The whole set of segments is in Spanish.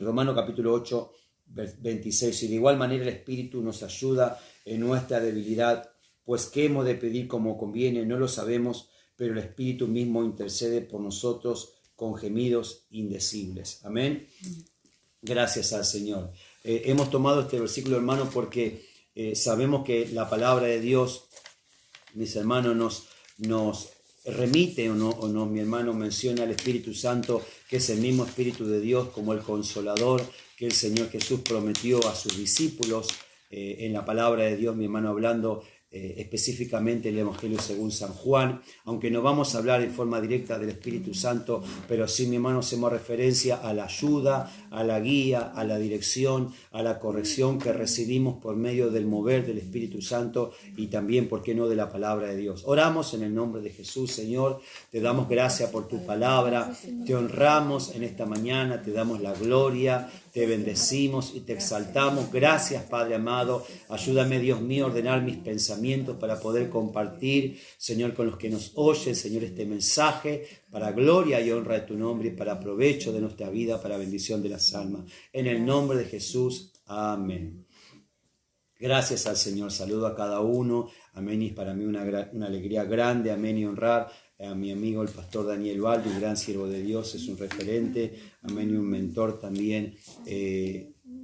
Romanos capítulo 8, 26. Y de igual manera el Espíritu nos ayuda en nuestra debilidad, pues qué hemos de pedir como conviene, no lo sabemos, pero el Espíritu mismo intercede por nosotros con gemidos indecibles. Amén. Gracias al Señor. Hemos tomado este versículo, hermano, porque sabemos que la palabra de Dios, mis hermanos, nos remite mi hermano menciona al Espíritu Santo, que es el mismo Espíritu de Dios como el Consolador que el Señor Jesús prometió a sus discípulos en la palabra de Dios, mi hermano, hablando específicamente el Evangelio según San Juan, aunque no vamos a hablar en forma directa del Espíritu Santo, pero sí, mi hermano, hacemos referencia a la ayuda, a la guía, a la dirección, a la corrección que recibimos por medio del mover del Espíritu Santo y también, ¿por qué no?, de la palabra de Dios. Oramos en el nombre de Jesús. Señor, te damos gracias por tu palabra, te honramos en esta mañana, te damos la gloria, te bendecimos y te exaltamos. Gracias, Padre amado. Ayúdame, Dios mío, a ordenar mis pensamientos para poder compartir, Señor, con los que nos oyen, Señor, este mensaje para gloria y honra de tu nombre y para provecho de nuestra vida, para bendición de las almas. En el nombre de Jesús. Amén. Gracias al Señor. Saludo a cada uno. Amén. Y es para mí una alegría grande. Amén. Y honrar a mi amigo el pastor Daniel Valde, un gran siervo de Dios, es un referente, amén, y un mentor también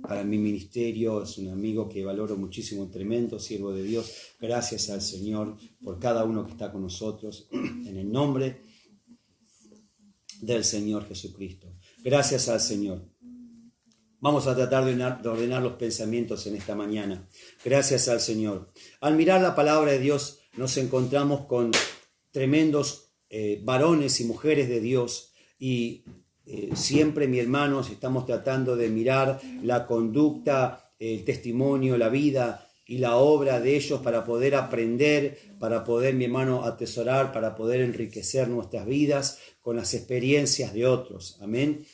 para mi ministerio, es un amigo que valoro muchísimo, un tremendo siervo de Dios. Gracias al Señor por cada uno que está con nosotros, en el nombre del Señor Jesucristo. Gracias al Señor. Vamos a tratar de ordenar los pensamientos en esta mañana. Gracias al Señor. Al mirar la palabra de Dios nos encontramos con tremendos varones y mujeres de Dios y siempre, mis hermanos, estamos tratando de mirar la conducta, el testimonio, la vida y la obra de ellos para poder aprender, para poder, mi hermano, atesorar, para poder enriquecer nuestras vidas con las experiencias de otros. Amén.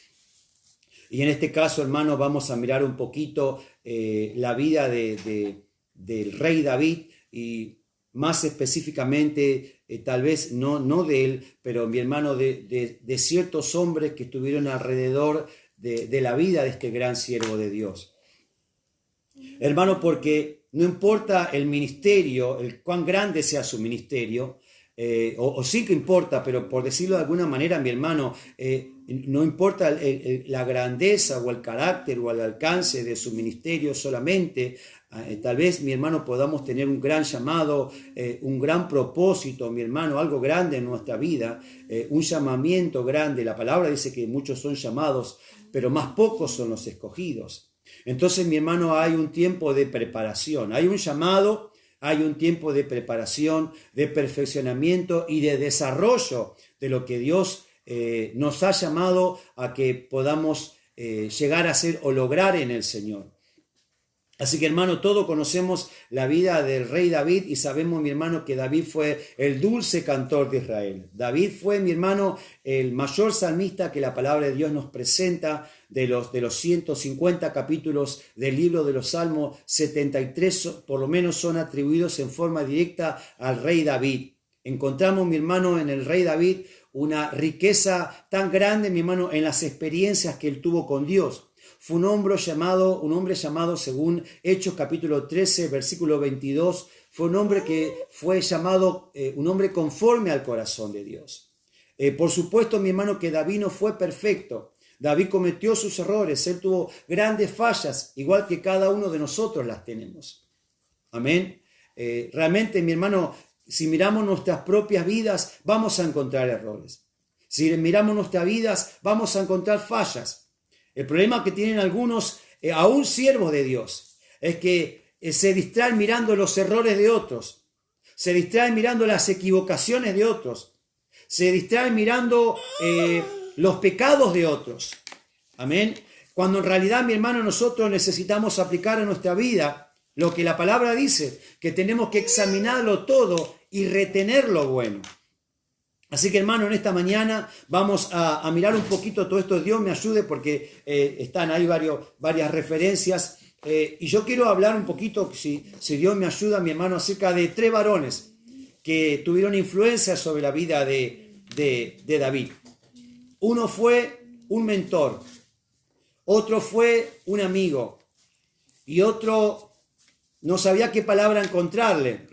Y en este caso, hermanos, vamos a mirar un poquito la vida del rey David y más específicamente, tal vez no de él, pero mi hermano, de ciertos hombres que estuvieron alrededor de la vida de este gran siervo de Dios. Hermano, porque no importa el ministerio, cuán grande sea su ministerio, o sí que importa, pero por decirlo de alguna manera, mi hermano, no importa la grandeza o el carácter o el alcance de su ministerio solamente. Tal vez, mi hermano, podamos tener un gran llamado, un gran propósito, mi hermano, algo grande en nuestra vida, un llamamiento grande. La palabra dice que muchos son llamados, pero más pocos son los escogidos. Entonces, mi hermano, hay un tiempo de preparación, hay un llamado, hay un tiempo de preparación, de perfeccionamiento y de desarrollo de lo que Dios nos ha llamado a que podamos llegar a ser o lograr en el Señor. Así que, hermano, todos conocemos la vida del rey David y sabemos, mi hermano, que David fue el dulce cantor de Israel. David fue, mi hermano, el mayor salmista que la palabra de Dios nos presenta. De los 150 capítulos del libro de los Salmos, 73 por lo menos son atribuidos en forma directa al rey David. Encontramos, mi hermano, en el rey David una riqueza tan grande, mi hermano, en las experiencias que él tuvo con Dios. Fue un hombre llamado, según Hechos capítulo 13, versículo 22, fue un hombre que fue llamado un hombre conforme al corazón de Dios. Por supuesto, mi hermano, que David no fue perfecto. David cometió sus errores, él tuvo grandes fallas, igual que cada uno de nosotros las tenemos. Amén. Realmente, mi hermano, si miramos nuestras propias vidas, vamos a encontrar errores. Si miramos nuestras vidas, vamos a encontrar fallas. El problema que tienen algunos, aún siervos de Dios, es que se distraen mirando los errores de otros, se distraen mirando las equivocaciones de otros, se distraen mirando los pecados de otros. Amén. Cuando en realidad, mi hermano, nosotros necesitamos aplicar a nuestra vida lo que la palabra dice, que tenemos que examinarlo todo y retener lo bueno. Así que, hermano, en esta mañana vamos a mirar un poquito todo esto. Dios me ayude porque están ahí varias referencias. Y yo quiero hablar un poquito, si Dios me ayuda, mi hermano, acerca de 3 varones que tuvieron influencia sobre la vida de David. Uno fue un mentor, otro fue un amigo y otro no sabía qué palabra encontrarle.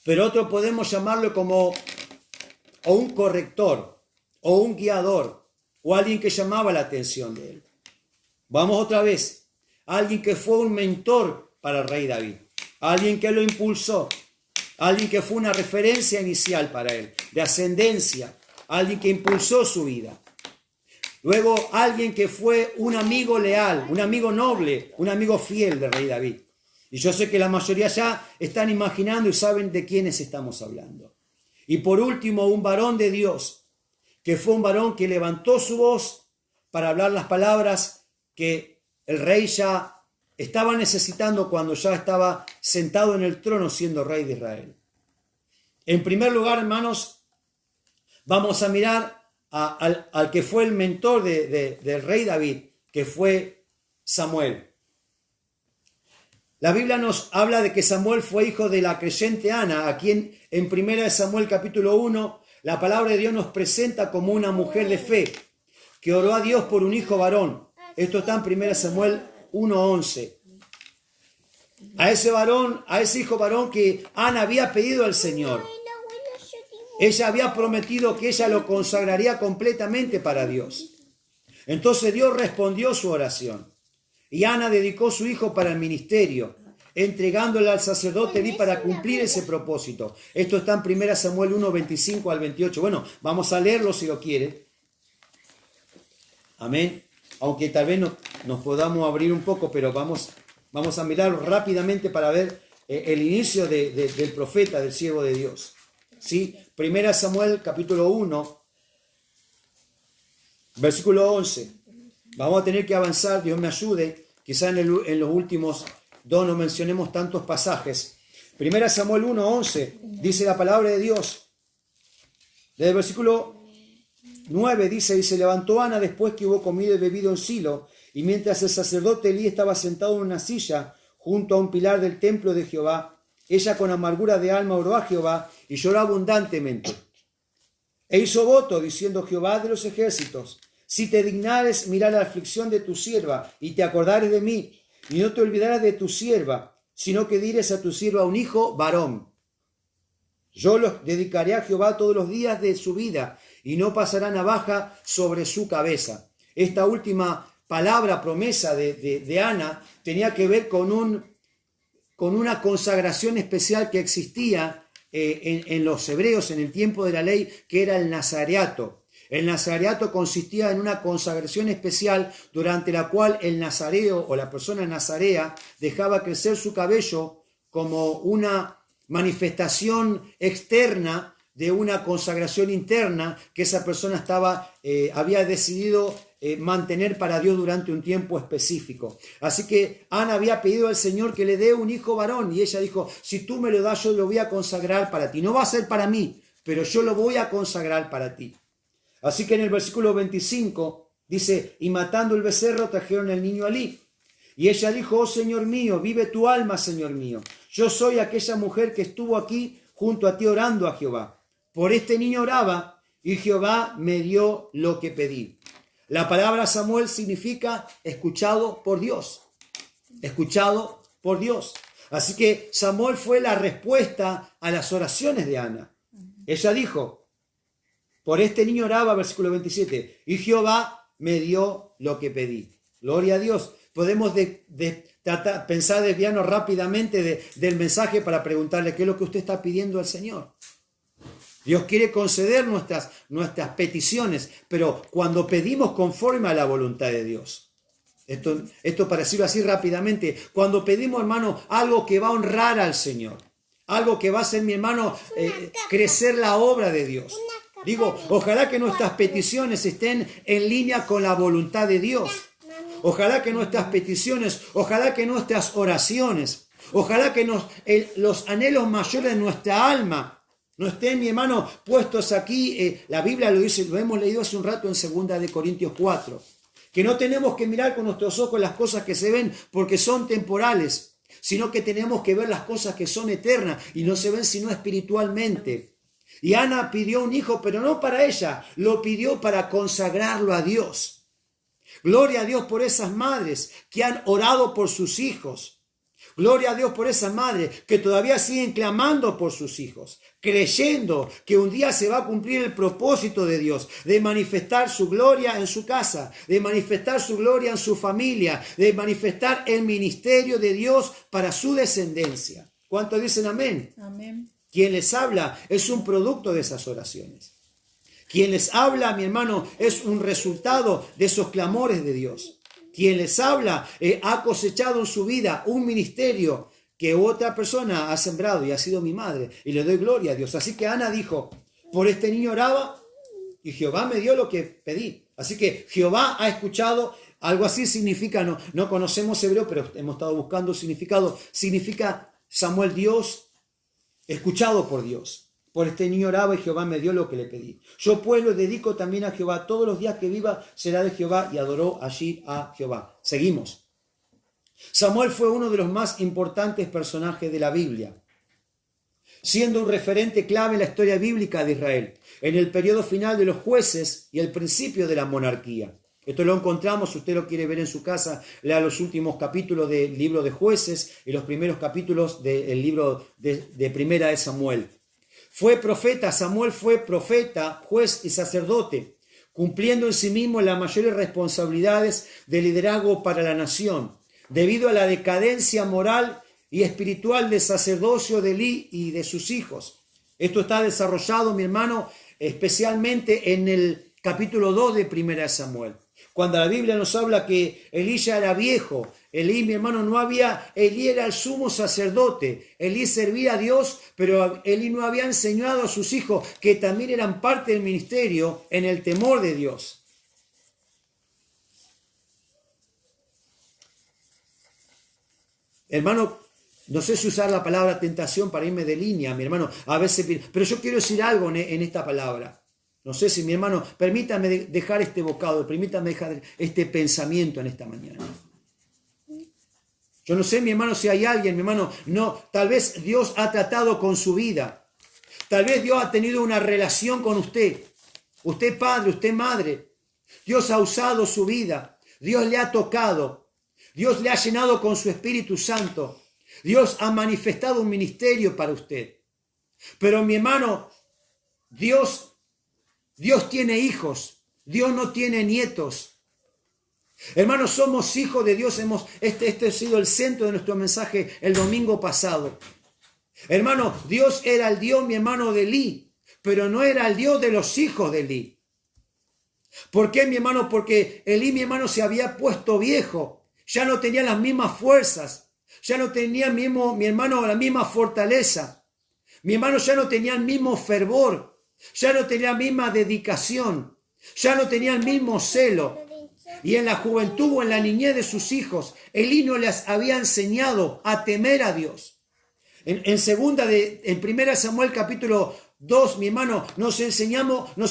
Pero otro podemos llamarlo como o un corrector o un guiador o alguien que llamaba la atención de él. Vamos otra vez. Alguien que fue un mentor para el rey David. Alguien que lo impulsó. Alguien que fue una referencia inicial para él, de ascendencia. Alguien que impulsó su vida. Luego alguien que fue un amigo leal, un amigo noble, un amigo fiel del rey David. Y yo sé que la mayoría ya están imaginando y saben de quiénes estamos hablando. Y por último, un varón de Dios, que fue un varón que levantó su voz para hablar las palabras que el rey ya estaba necesitando cuando ya estaba sentado en el trono siendo rey de Israel. En primer lugar, hermanos, vamos a mirar al que fue el mentor del rey David, que fue Samuel. La Biblia nos habla de que Samuel fue hijo de la creyente Ana, a quien en 1 Samuel capítulo 1, la palabra de Dios nos presenta como una mujer de fe, que oró a Dios por un hijo varón. Esto está en 1 Samuel 1:11. A ese hijo varón que Ana había pedido al Señor. Ella había prometido que ella lo consagraría completamente para Dios. Entonces Dios respondió su oración. Y Ana dedicó su hijo para el ministerio, entregándole al sacerdote Elí para cumplir ese propósito. Esto está en 1 Samuel 1, 25 al 28. Bueno, vamos a leerlo si lo quiere. Amén. Aunque tal vez nos podamos abrir un poco, pero vamos a mirarlo rápidamente para ver el inicio del profeta, del siervo de Dios. ¿Sí? 1 Samuel capítulo 1, versículo 11. Vamos a tener que avanzar, Dios me ayude. Quizá en los últimos dos no mencionemos tantos pasajes. 1 Samuel 1, 11 dice la palabra de Dios. Desde el versículo 9 dice, y se levantó Ana después que hubo comido y bebido en Silo, y mientras el sacerdote Elí estaba sentado en una silla junto a un pilar del templo de Jehová, ella con amargura de alma oró a Jehová y lloró abundantemente. E hizo voto diciendo, Jehová de los ejércitos, si te dignares mirar la aflicción de tu sierva y te acordares de mí, y no te olvidaras de tu sierva, sino que dires a tu sierva un hijo varón. Yo los dedicaré a Jehová todos los días de su vida, y no pasará navaja sobre su cabeza. Esta última palabra, promesa de Ana, tenía que ver con una consagración especial que existía en los hebreos en el tiempo de la ley, que era el nazareato. El nazareato consistía en una consagración especial durante la cual el nazareo o la persona nazarea dejaba crecer su cabello como una manifestación externa de una consagración interna que esa persona había decidido mantener para Dios durante un tiempo específico. Así que Ana había pedido al Señor que le dé un hijo varón y ella dijo, si tú me lo das yo lo voy a consagrar para ti. No va a ser para mí, pero yo lo voy a consagrar para ti. Así que en el versículo 25 dice, y matando el becerro trajeron el niño a Elí. Y ella dijo, oh Señor mío, vive tu alma, Señor mío. Yo soy aquella mujer que estuvo aquí junto a ti orando a Jehová. Por este niño oraba y Jehová me dio lo que pedí. La palabra Samuel significa escuchado por Dios. Escuchado por Dios. Así que Samuel fue la respuesta a las oraciones de Ana. Ella dijo, por este niño oraba, versículo 27, y Jehová me dio lo que pedí. Gloria a Dios. Podemos pensar desviarnos rápidamente del mensaje para preguntarle qué es lo que usted está pidiendo al Señor. Dios quiere conceder nuestras peticiones, pero cuando pedimos conforme a la voluntad de Dios. Esto para decirlo así rápidamente, cuando pedimos, hermano, algo que va a honrar al Señor, algo que va a hacer, mi hermano, crecer la obra de Dios. Digo, ojalá que nuestras peticiones estén en línea con la voluntad de Dios. Ojalá que nuestras peticiones, ojalá que nuestras oraciones, ojalá que los anhelos mayores de nuestra alma no estén, mi hermano, puestos aquí. La Biblia lo dice, lo hemos leído hace un rato en 2 Corintios 4, que no tenemos que mirar con nuestros ojos las cosas que se ven porque son temporales, sino que tenemos que ver las cosas que son eternas y no se ven sino espiritualmente. Y Ana pidió un hijo, pero no para ella, lo pidió para consagrarlo a Dios. Gloria a Dios por esas madres que han orado por sus hijos. Gloria a Dios por esas madres que todavía siguen clamando por sus hijos, creyendo que un día se va a cumplir el propósito de Dios, de manifestar su gloria en su casa, de manifestar su gloria en su familia, de manifestar el ministerio de Dios para su descendencia. ¿Cuántos dicen amén? Amén. Quien les habla es un producto de esas oraciones. Quien les habla, mi hermano, es un resultado de esos clamores de Dios. Quien les habla ha cosechado en su vida un ministerio que otra persona ha sembrado y ha sido mi madre. Y le doy gloria a Dios. Así que Ana dijo, por este niño oraba y Jehová me dio lo que pedí. Así que Jehová ha escuchado. Algo así significa, no conocemos hebreo, pero hemos estado buscando significado. Significa Samuel, Dios, escuchado por Dios. Por este niño oraba y Jehová me dio lo que le pedí. Yo pues lo dedico también a Jehová. Todos los días que viva será de Jehová, y adoró allí a Jehová. Seguimos. Samuel fue uno de los más importantes personajes de la Biblia, siendo un referente clave en la historia bíblica de Israel, en el periodo final de los jueces y el principio de la monarquía. Esto lo encontramos, si usted lo quiere ver en su casa, lea los últimos capítulos del libro de Jueces y los primeros capítulos del libro de Primera de Samuel. Fue profeta, Samuel fue profeta, juez y sacerdote, cumpliendo en sí mismo las mayores responsabilidades de liderazgo para la nación, debido a la decadencia moral y espiritual del sacerdocio de Elí y de sus hijos. Esto está desarrollado, mi hermano, especialmente en el capítulo 2 de Primera de Samuel. Cuando la Biblia nos habla que Elí ya era viejo, Elí, mi hermano, Elí era el sumo sacerdote, Elí servía a Dios, pero Elí no había enseñado a sus hijos, que también eran parte del ministerio, en el temor de Dios. Hermano, no sé si usar la palabra tentación para irme de línea, mi hermano, a veces, pero yo quiero decir algo en esta palabra. No sé si mi hermano, permítame dejar este bocado, permítame dejar este pensamiento en esta mañana. Yo no sé, mi hermano, si hay alguien, mi hermano, no, tal vez Dios ha tratado con su vida. Tal vez Dios ha tenido una relación con usted. Usted padre, usted madre. Dios ha usado su vida. Dios le ha tocado. Dios le ha llenado con su Espíritu Santo. Dios ha manifestado un ministerio para usted. Pero mi hermano, Dios tiene hijos. Dios no tiene nietos. Hermanos, somos hijos de Dios. Este ha sido el centro de nuestro mensaje el domingo pasado. Hermano, Dios era el Dios, mi hermano, de Elí, pero no era el Dios de los hijos de Elí. ¿Por qué, mi hermano? Porque Elí, mi hermano, se había puesto viejo. Ya no tenía las mismas fuerzas. Ya no tenía, mi hermano, la misma fortaleza. Mi hermano ya no tenía el mismo fervor. Ya no tenía la misma dedicación. Ya no tenía el mismo celo. Y en la juventud o en la niñez de sus hijos, Elí no les había enseñado a temer a Dios. En primera Samuel capítulo 2, mi hermano, nos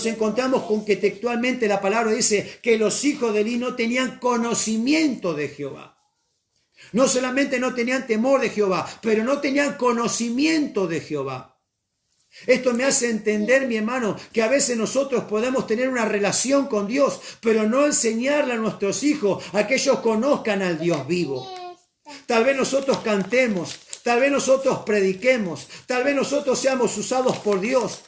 encontramos con que textualmente la palabra dice que los hijos de Elí no tenían conocimiento de Jehová. No solamente no tenían temor de Jehová, pero no tenían conocimiento de Jehová. Esto me hace entender, mi hermano, que a veces nosotros podemos tener una relación con Dios, pero no enseñarle a nuestros hijos a que ellos conozcan al Dios vivo. Tal vez nosotros cantemos, tal vez nosotros prediquemos, tal vez nosotros seamos usados por Dios,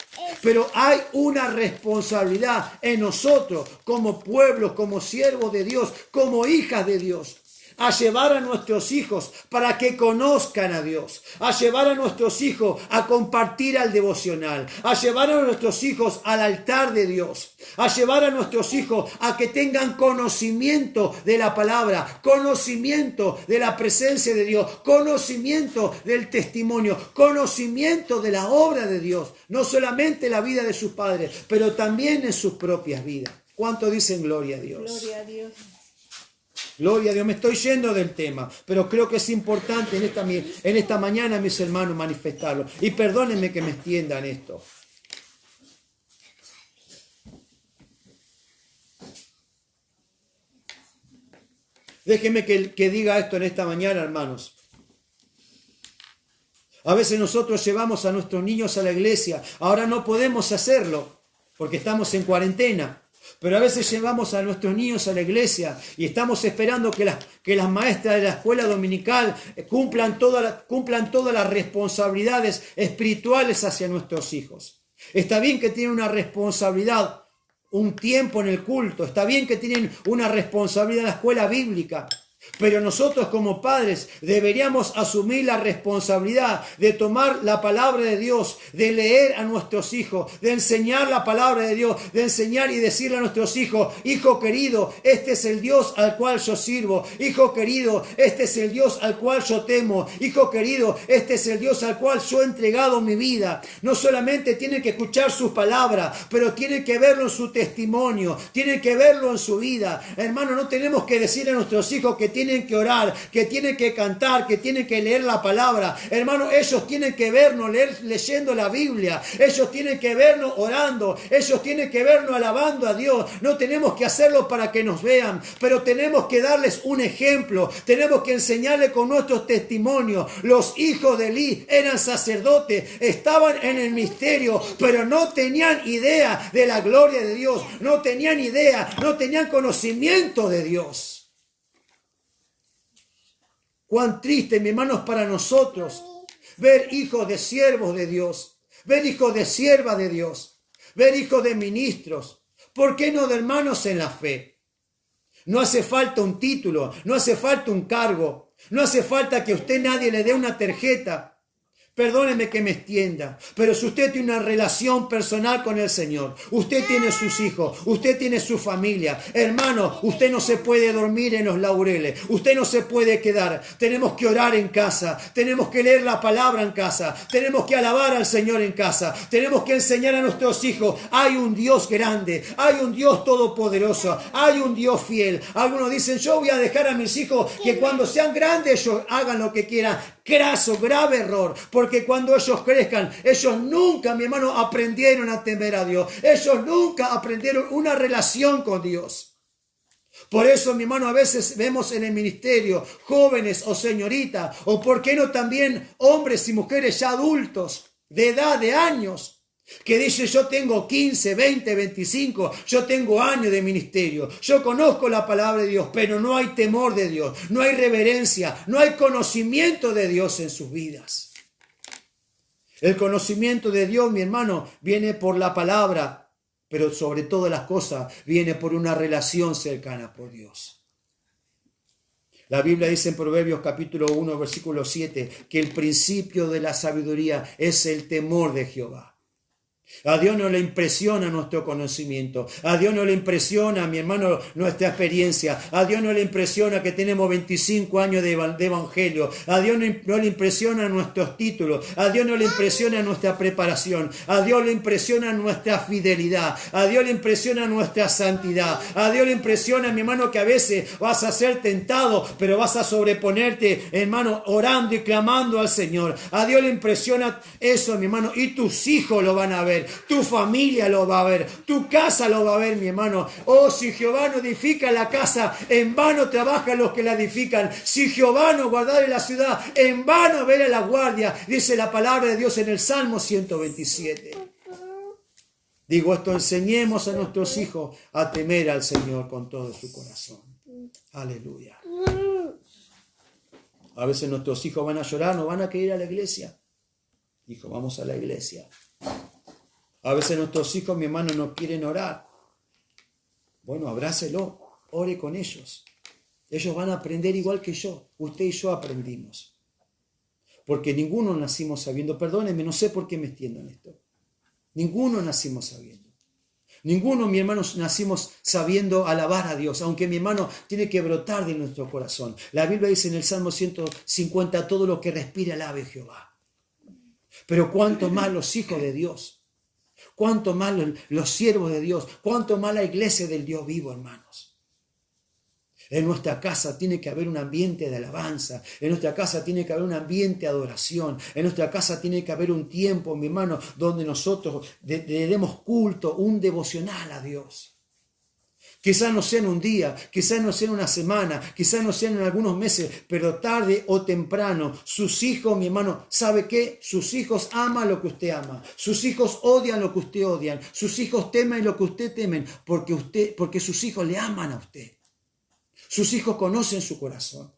pero hay una responsabilidad en nosotros como pueblo, como siervos de Dios, como hijas de Dios, a llevar a nuestros hijos para que conozcan a Dios, a llevar a nuestros hijos a compartir al devocional, a llevar a nuestros hijos al altar de Dios, a llevar a nuestros hijos a que tengan conocimiento de la palabra, conocimiento de la presencia de Dios, conocimiento del testimonio, conocimiento de la obra de Dios, no solamente la vida de sus padres, pero también en sus propias vidas. ¿Cuánto dicen gloria a Dios? Gloria a Dios. Gloria a Dios, me estoy yendo del tema, pero creo que es importante en esta mañana, mis hermanos, manifestarlo. Y perdónenme que me extienda en esto. Déjenme que diga esto en esta mañana, hermanos. A veces nosotros llevamos a nuestros niños a la iglesia. Ahora no podemos hacerlo porque estamos en cuarentena. Pero a veces llevamos a nuestros niños a la iglesia y estamos esperando que las maestras de la escuela dominical cumplan todas las responsabilidades espirituales hacia nuestros hijos. Está bien que tienen una responsabilidad, un tiempo en el culto. Está bien que tienen una responsabilidad en la escuela bíblica. Pero nosotros como padres deberíamos asumir la responsabilidad de tomar la palabra de Dios, de leer a nuestros hijos, de enseñar la palabra de Dios, de enseñar y decirle a nuestros hijos: hijo querido, este es el Dios al cual yo sirvo. Hijo querido, este es el Dios al cual yo temo. Hijo querido, este es el Dios al cual yo he entregado mi vida. No solamente tienen que escuchar sus palabras, pero tienen que verlo en su testimonio, tienen que verlo en su vida. Hermano, no tenemos que decirle a nuestros hijos que tienen que orar, que tienen que cantar, que tienen que leer la palabra. Hermano, ellos tienen que vernos leyendo la Biblia. Ellos tienen que vernos orando. Ellos tienen que vernos alabando a Dios. No tenemos que hacerlo para que nos vean, pero tenemos que darles un ejemplo. Tenemos que enseñarles con nuestros testimonios. Los hijos de Elí eran sacerdotes, estaban en el misterio, pero no tenían idea de la gloria de Dios. No tenían idea, no tenían conocimiento de Dios. Cuán triste, mis hermanos, para nosotros ver hijos de siervos de Dios, ver hijos de siervas de Dios, ver hijos de ministros. ¿Por qué no de hermanos en la fe? No hace falta un título, no hace falta un cargo, no hace falta que nadie le dé una tarjeta. Perdóneme que me extienda, pero si usted tiene una relación personal con el Señor, usted tiene sus hijos, usted tiene su familia, hermano, usted no se puede dormir en los laureles, usted no se puede quedar. Tenemos que orar en casa, tenemos que leer la palabra en casa, tenemos que alabar al Señor en casa, tenemos que enseñar a nuestros hijos: hay un Dios grande, hay un Dios todopoderoso, hay un Dios fiel. Algunos dicen: yo voy a dejar a mis hijos que cuando sean grandes ellos hagan lo que quieran. Graso, grave error, porque cuando ellos crezcan, ellos nunca, mi hermano, aprendieron a temer a Dios. Ellos nunca aprendieron una relación con Dios. Por eso, mi hermano, a veces vemos en el ministerio jóvenes o señoritas, o por qué no también hombres y mujeres ya adultos, de edad, de años, que dicen: yo tengo 15, 20, 25, yo tengo años de ministerio, yo conozco la palabra de Dios, pero no hay temor de Dios, no hay reverencia, no hay conocimiento de Dios en sus vidas. El conocimiento de Dios, mi hermano, viene por la palabra, pero sobre todas las cosas viene por una relación cercana por Dios. La Biblia dice en Proverbios capítulo 1, versículo 7, que el principio de la sabiduría es el temor de Jehová. A Dios no le impresiona nuestro conocimiento. A Dios no le impresiona, mi hermano, nuestra experiencia. A Dios no le impresiona que tenemos 25 años de evangelio. A Dios no le impresiona nuestros títulos. A Dios no le impresiona nuestra preparación. A Dios le impresiona nuestra fidelidad. A Dios le impresiona nuestra santidad. A Dios le impresiona, mi hermano, que a veces vas a ser tentado, pero vas a sobreponerte, hermano, orando y clamando al Señor. A Dios le impresiona eso, mi hermano, y tus hijos lo van a ver. Tu familia lo va a ver, tu casa lo va a ver, mi hermano. Oh, si Jehová no edifica la casa, en vano trabajan los que la edifican. Si Jehová no guardare la ciudad, en vano vela la guardia, dice la palabra de Dios en el Salmo 127. Digo esto: enseñemos a nuestros hijos a temer al Señor con todo su corazón. Aleluya. A veces nuestros hijos van a llorar, no van a querer ir a la iglesia. Hijo, vamos a la iglesia. A veces nuestros hijos, mi hermano, no quieren orar. Bueno, abrácelo, ore con ellos. Ellos van a aprender igual que yo. Usted y yo aprendimos. Porque ninguno nacimos sabiendo. Perdónenme, no sé por qué me extiendo en esto. Ninguno nacimos sabiendo. Ninguno, mi hermano, nacimos sabiendo alabar a Dios, aunque, mi hermano, tiene que brotar de nuestro corazón. La Biblia dice en el Salmo 150: todo lo que respire alabe Jehová. Pero cuánto más los hijos de Dios. Cuánto más los siervos de Dios, cuánto más la iglesia del Dios vivo, hermanos. En nuestra casa tiene que haber un ambiente de alabanza, en nuestra casa tiene que haber un ambiente de adoración, en nuestra casa tiene que haber un tiempo, mi hermano, donde nosotros le demos culto, un devocional a Dios. Quizás no sea en un día, quizás no sea en una semana, quizás no sea en algunos meses, pero tarde o temprano, sus hijos, mi hermano, ¿sabe qué? Sus hijos aman lo que usted ama, sus hijos odian lo que usted odian, sus hijos temen lo que usted temen, porque sus hijos le aman a usted. Sus hijos conocen su corazón.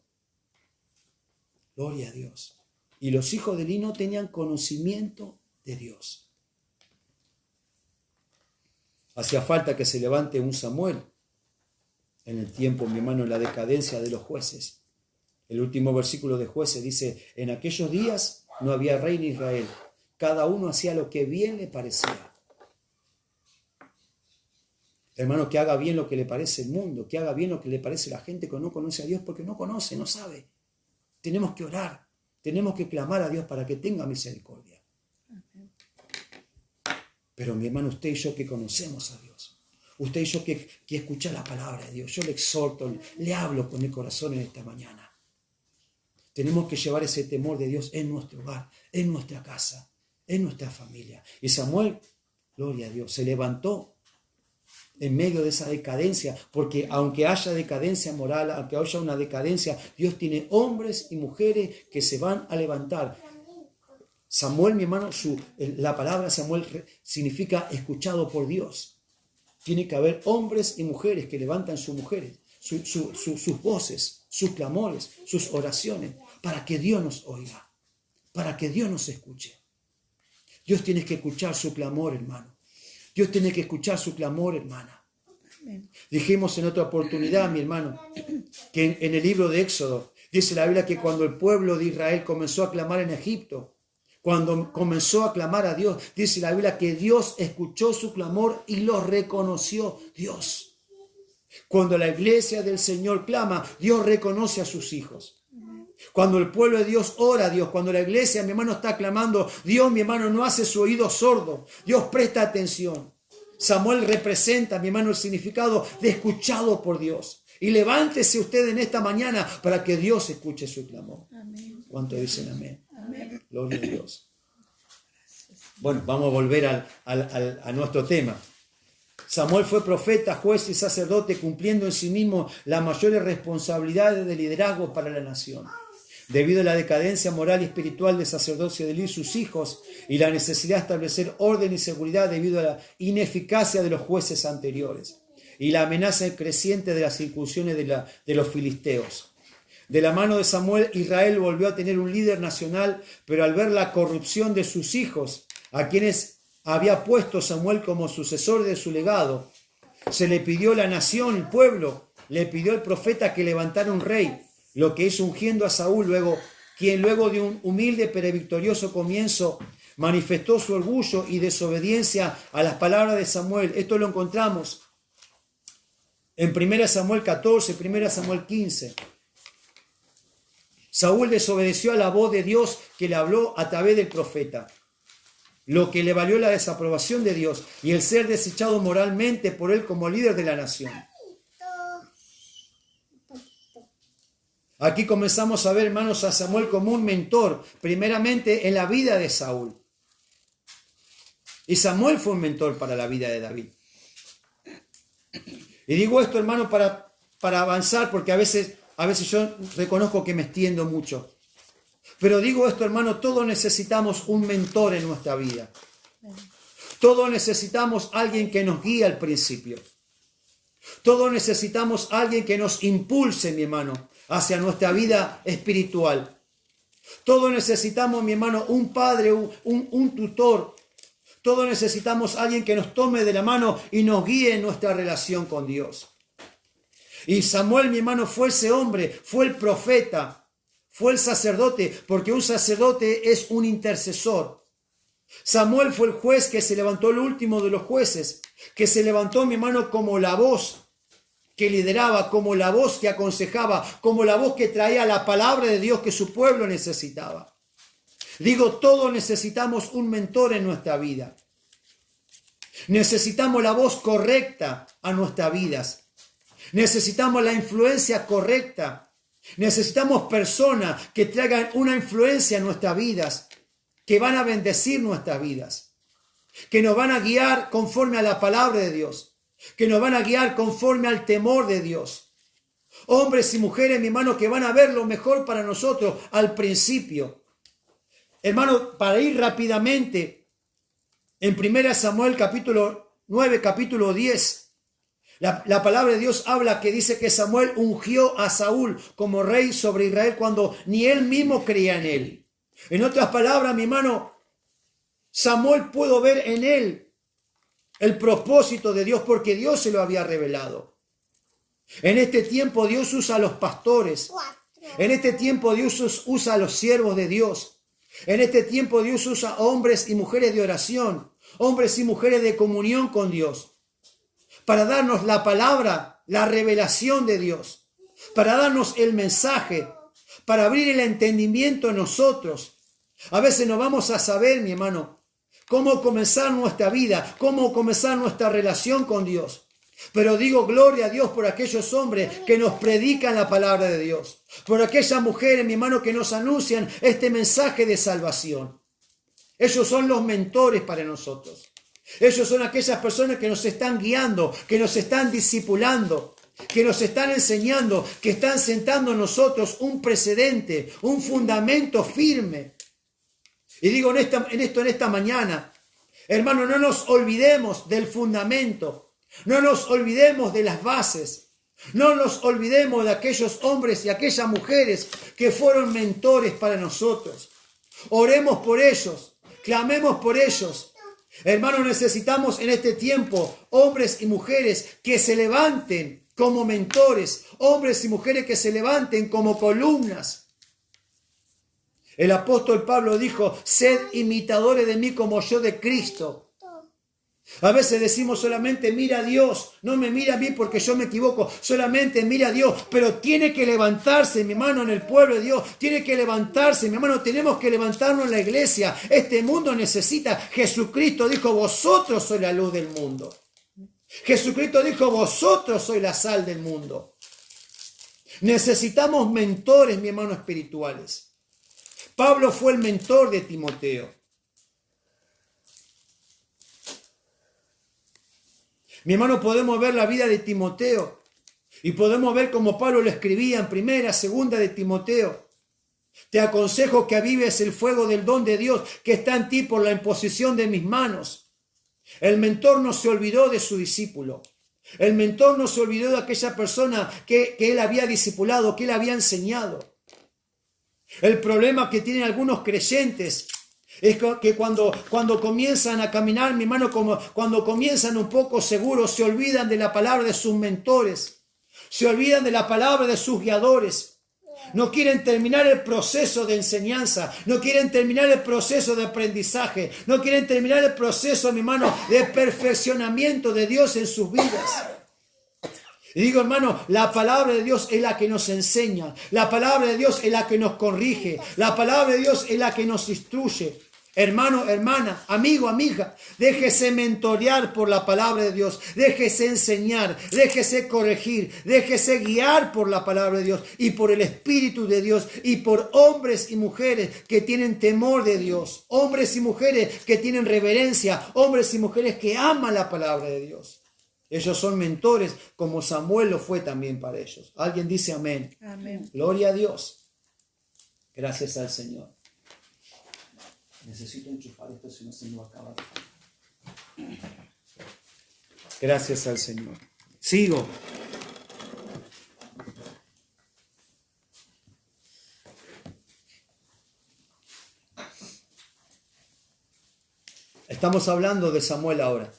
Gloria a Dios. Y los hijos de Eli no tenían conocimiento de Dios. Hacía falta que se levante un Samuel en el tiempo, mi hermano, en la decadencia de los jueces. El último versículo de Jueces dice, en aquellos días no había rey en Israel. Cada uno hacía lo que bien le parecía. Hermano, que haga bien lo que le parece el mundo, que haga bien lo que le parece la gente que no conoce a Dios, porque no conoce, no sabe. Tenemos que orar, tenemos que clamar a Dios para que tenga misericordia. Pero mi hermano, usted y yo que conocemos a Dios, usted y yo que escucha la palabra de Dios, yo le exhorto, le hablo con el corazón en esta mañana. Tenemos que llevar ese temor de Dios en nuestro hogar, en nuestra casa, en nuestra familia. Y Samuel, gloria a Dios, se levantó en medio de esa decadencia, porque aunque haya decadencia moral, aunque haya una decadencia, Dios tiene hombres y mujeres que se van a levantar. Samuel, mi hermano, la palabra Samuel significa escuchado por Dios. Tiene que haber hombres y mujeres que levantan sus voces, sus clamores, sus oraciones, para que Dios nos oiga, para que Dios nos escuche. Dios tiene que escuchar su clamor, hermano. Dios tiene que escuchar su clamor, hermana. Dijimos en otra oportunidad, mi hermano, que en el libro de Éxodo, dice la Biblia que cuando el pueblo de Israel comenzó a clamar en Egipto, cuando comenzó a clamar a Dios, dice la Biblia que Dios escuchó su clamor y lo reconoció Dios. Cuando la iglesia del Señor clama, Dios reconoce a sus hijos. Cuando el pueblo de Dios ora a Dios, cuando la iglesia, mi hermano, está clamando, Dios, mi hermano, no hace su oído sordo. Dios presta atención. Samuel representa, mi hermano, el significado de escuchado por Dios. Y levántese usted en esta mañana para que Dios escuche su clamor. Amén. ¿Cuánto dicen amén? Amén. Gloria a Dios. Bueno, vamos a volver a nuestro tema. Samuel fue profeta, juez y sacerdote, cumpliendo en sí mismo las mayores responsabilidades de liderazgo para la nación. Debido a la decadencia moral y espiritual del sacerdocio de Eli y sus hijos y la necesidad de establecer orden y seguridad debido a la ineficacia de los jueces anteriores y la amenaza creciente de las incursiones de los filisteos. De la mano de Samuel, Israel volvió a tener un líder nacional, pero al ver la corrupción de sus hijos, a quienes había puesto Samuel como sucesor de su legado, se le pidió la nación, el pueblo, le pidió al profeta que levantara un rey, lo que hizo ungiendo a Saúl, quien luego de un humilde pero victorioso comienzo manifestó su orgullo y desobediencia a las palabras de Samuel. Esto lo encontramos en 1 Samuel 14, 1 Samuel 15. Saúl desobedeció a la voz de Dios que le habló a través del profeta, lo que le valió la desaprobación de Dios y el ser desechado moralmente por él como líder de la nación. Aquí comenzamos a ver, hermanos, a Samuel como un mentor, primeramente en la vida de Saúl. Y Samuel fue un mentor para la vida de David. Y digo esto, hermano, para avanzar, porque a veces yo reconozco que me extiendo mucho. Pero digo esto, hermano, todos necesitamos un mentor en nuestra vida. Todos necesitamos alguien que nos guíe al principio. Todos necesitamos alguien que nos impulse, mi hermano, hacia nuestra vida espiritual. Todos necesitamos, mi hermano, un padre, un tutor. Todos necesitamos alguien que nos tome de la mano y nos guíe en nuestra relación con Dios. Y Samuel, mi hermano, fue ese hombre, fue el profeta, fue el sacerdote, porque un sacerdote es un intercesor. Samuel fue el juez que se levantó, el último de los jueces, que se levantó, mi hermano, como la voz que lideraba, como la voz que aconsejaba, como la voz que traía la palabra de Dios que su pueblo necesitaba. Digo, todos necesitamos un mentor en nuestra vida. Necesitamos la voz correcta a nuestras vidas. Necesitamos la influencia correcta. Necesitamos personas que traigan una influencia en nuestras vidas, que van a bendecir nuestras vidas, que nos van a guiar conforme a la palabra de Dios, que nos van a guiar conforme al temor de Dios. Hombres y mujeres, mi hermano, que van a ver lo mejor para nosotros al principio. Hermano, para ir rápidamente, en 1 Samuel capítulo 9, capítulo 10, la palabra de Dios habla que dice que Samuel ungió a Saúl como rey sobre Israel cuando ni él mismo creía en él. En otras palabras, mi hermano, Samuel pudo ver en él el propósito de Dios porque Dios se lo había revelado. En este tiempo Dios usa a los pastores. En este tiempo Dios usa a los siervos de Dios. En este tiempo Dios usa a hombres y mujeres de oración, hombres y mujeres de comunión con Dios, para darnos la palabra, la revelación de Dios, para darnos el mensaje, para abrir el entendimiento en nosotros. A veces no vamos a saber, mi hermano, cómo comenzar nuestra vida, cómo comenzar nuestra relación con Dios. Pero digo gloria a Dios por aquellos hombres que nos predican la palabra de Dios, por aquellas mujeres, mi hermano, que nos anuncian este mensaje de salvación. Ellos son los mentores para nosotros. Ellos son aquellas personas que nos están guiando, que nos están discipulando, que nos están enseñando, que están sentando en nosotros un precedente, un fundamento firme. Y digo en esta mañana, hermano, no nos olvidemos del fundamento, no nos olvidemos de las bases, no nos olvidemos de aquellos hombres y aquellas mujeres que fueron mentores para nosotros. Oremos por ellos, clamemos por ellos. Hermanos, necesitamos en este tiempo hombres y mujeres que se levanten como mentores, hombres y mujeres que se levanten como columnas. El apóstol Pablo dijo, sed imitadores de mí como yo de Cristo. A veces decimos solamente mira a Dios, no me mira a mí porque yo me equivoco, solamente mira a Dios, pero tiene que levantarse, mi hermano, en el pueblo de Dios, tiene que levantarse, mi hermano, tenemos que levantarnos en la iglesia. Este mundo necesita, Jesucristo dijo, vosotros sois la luz del mundo. Jesucristo dijo, vosotros sois la sal del mundo. Necesitamos mentores, mi hermano, espirituales. Pablo fue el mentor de Timoteo. Mi hermano, podemos ver la vida de Timoteo y podemos ver cómo Pablo lo escribía en 1, 2 de Timoteo. Te aconsejo que avives el fuego del don de Dios que está en ti por la imposición de mis manos. El mentor no se olvidó de su discípulo. El mentor no se olvidó de aquella persona que él había discipulado, que él había enseñado. El problema que tienen algunos creyentes es que cuando comienzan a caminar, mi hermano, cuando comienzan un poco seguros, se olvidan de la palabra de sus mentores, se olvidan de la palabra de sus guiadores. No quieren terminar el proceso de enseñanza, no quieren terminar el proceso de aprendizaje, no quieren terminar el proceso, mi hermano, de perfeccionamiento de Dios en sus vidas. Y digo, hermano, la palabra de Dios es la que nos enseña, la palabra de Dios es la que nos corrige, la palabra de Dios es la que nos instruye. Hermano, hermana, amigo, amiga, déjese mentorear por la palabra de Dios, déjese enseñar, déjese corregir, déjese guiar por la palabra de Dios y por el Espíritu de Dios y por hombres y mujeres que tienen temor de Dios, hombres y mujeres que tienen reverencia, hombres y mujeres que aman la palabra de Dios. Ellos son mentores como Samuel lo fue también para ellos. ¿Alguien dice amén? Amén. Gloria a Dios. Gracias al Señor. Necesito enchufar esto, si no se me va a acabar. Gracias al Señor. Sigo. Estamos hablando de Samuel ahora.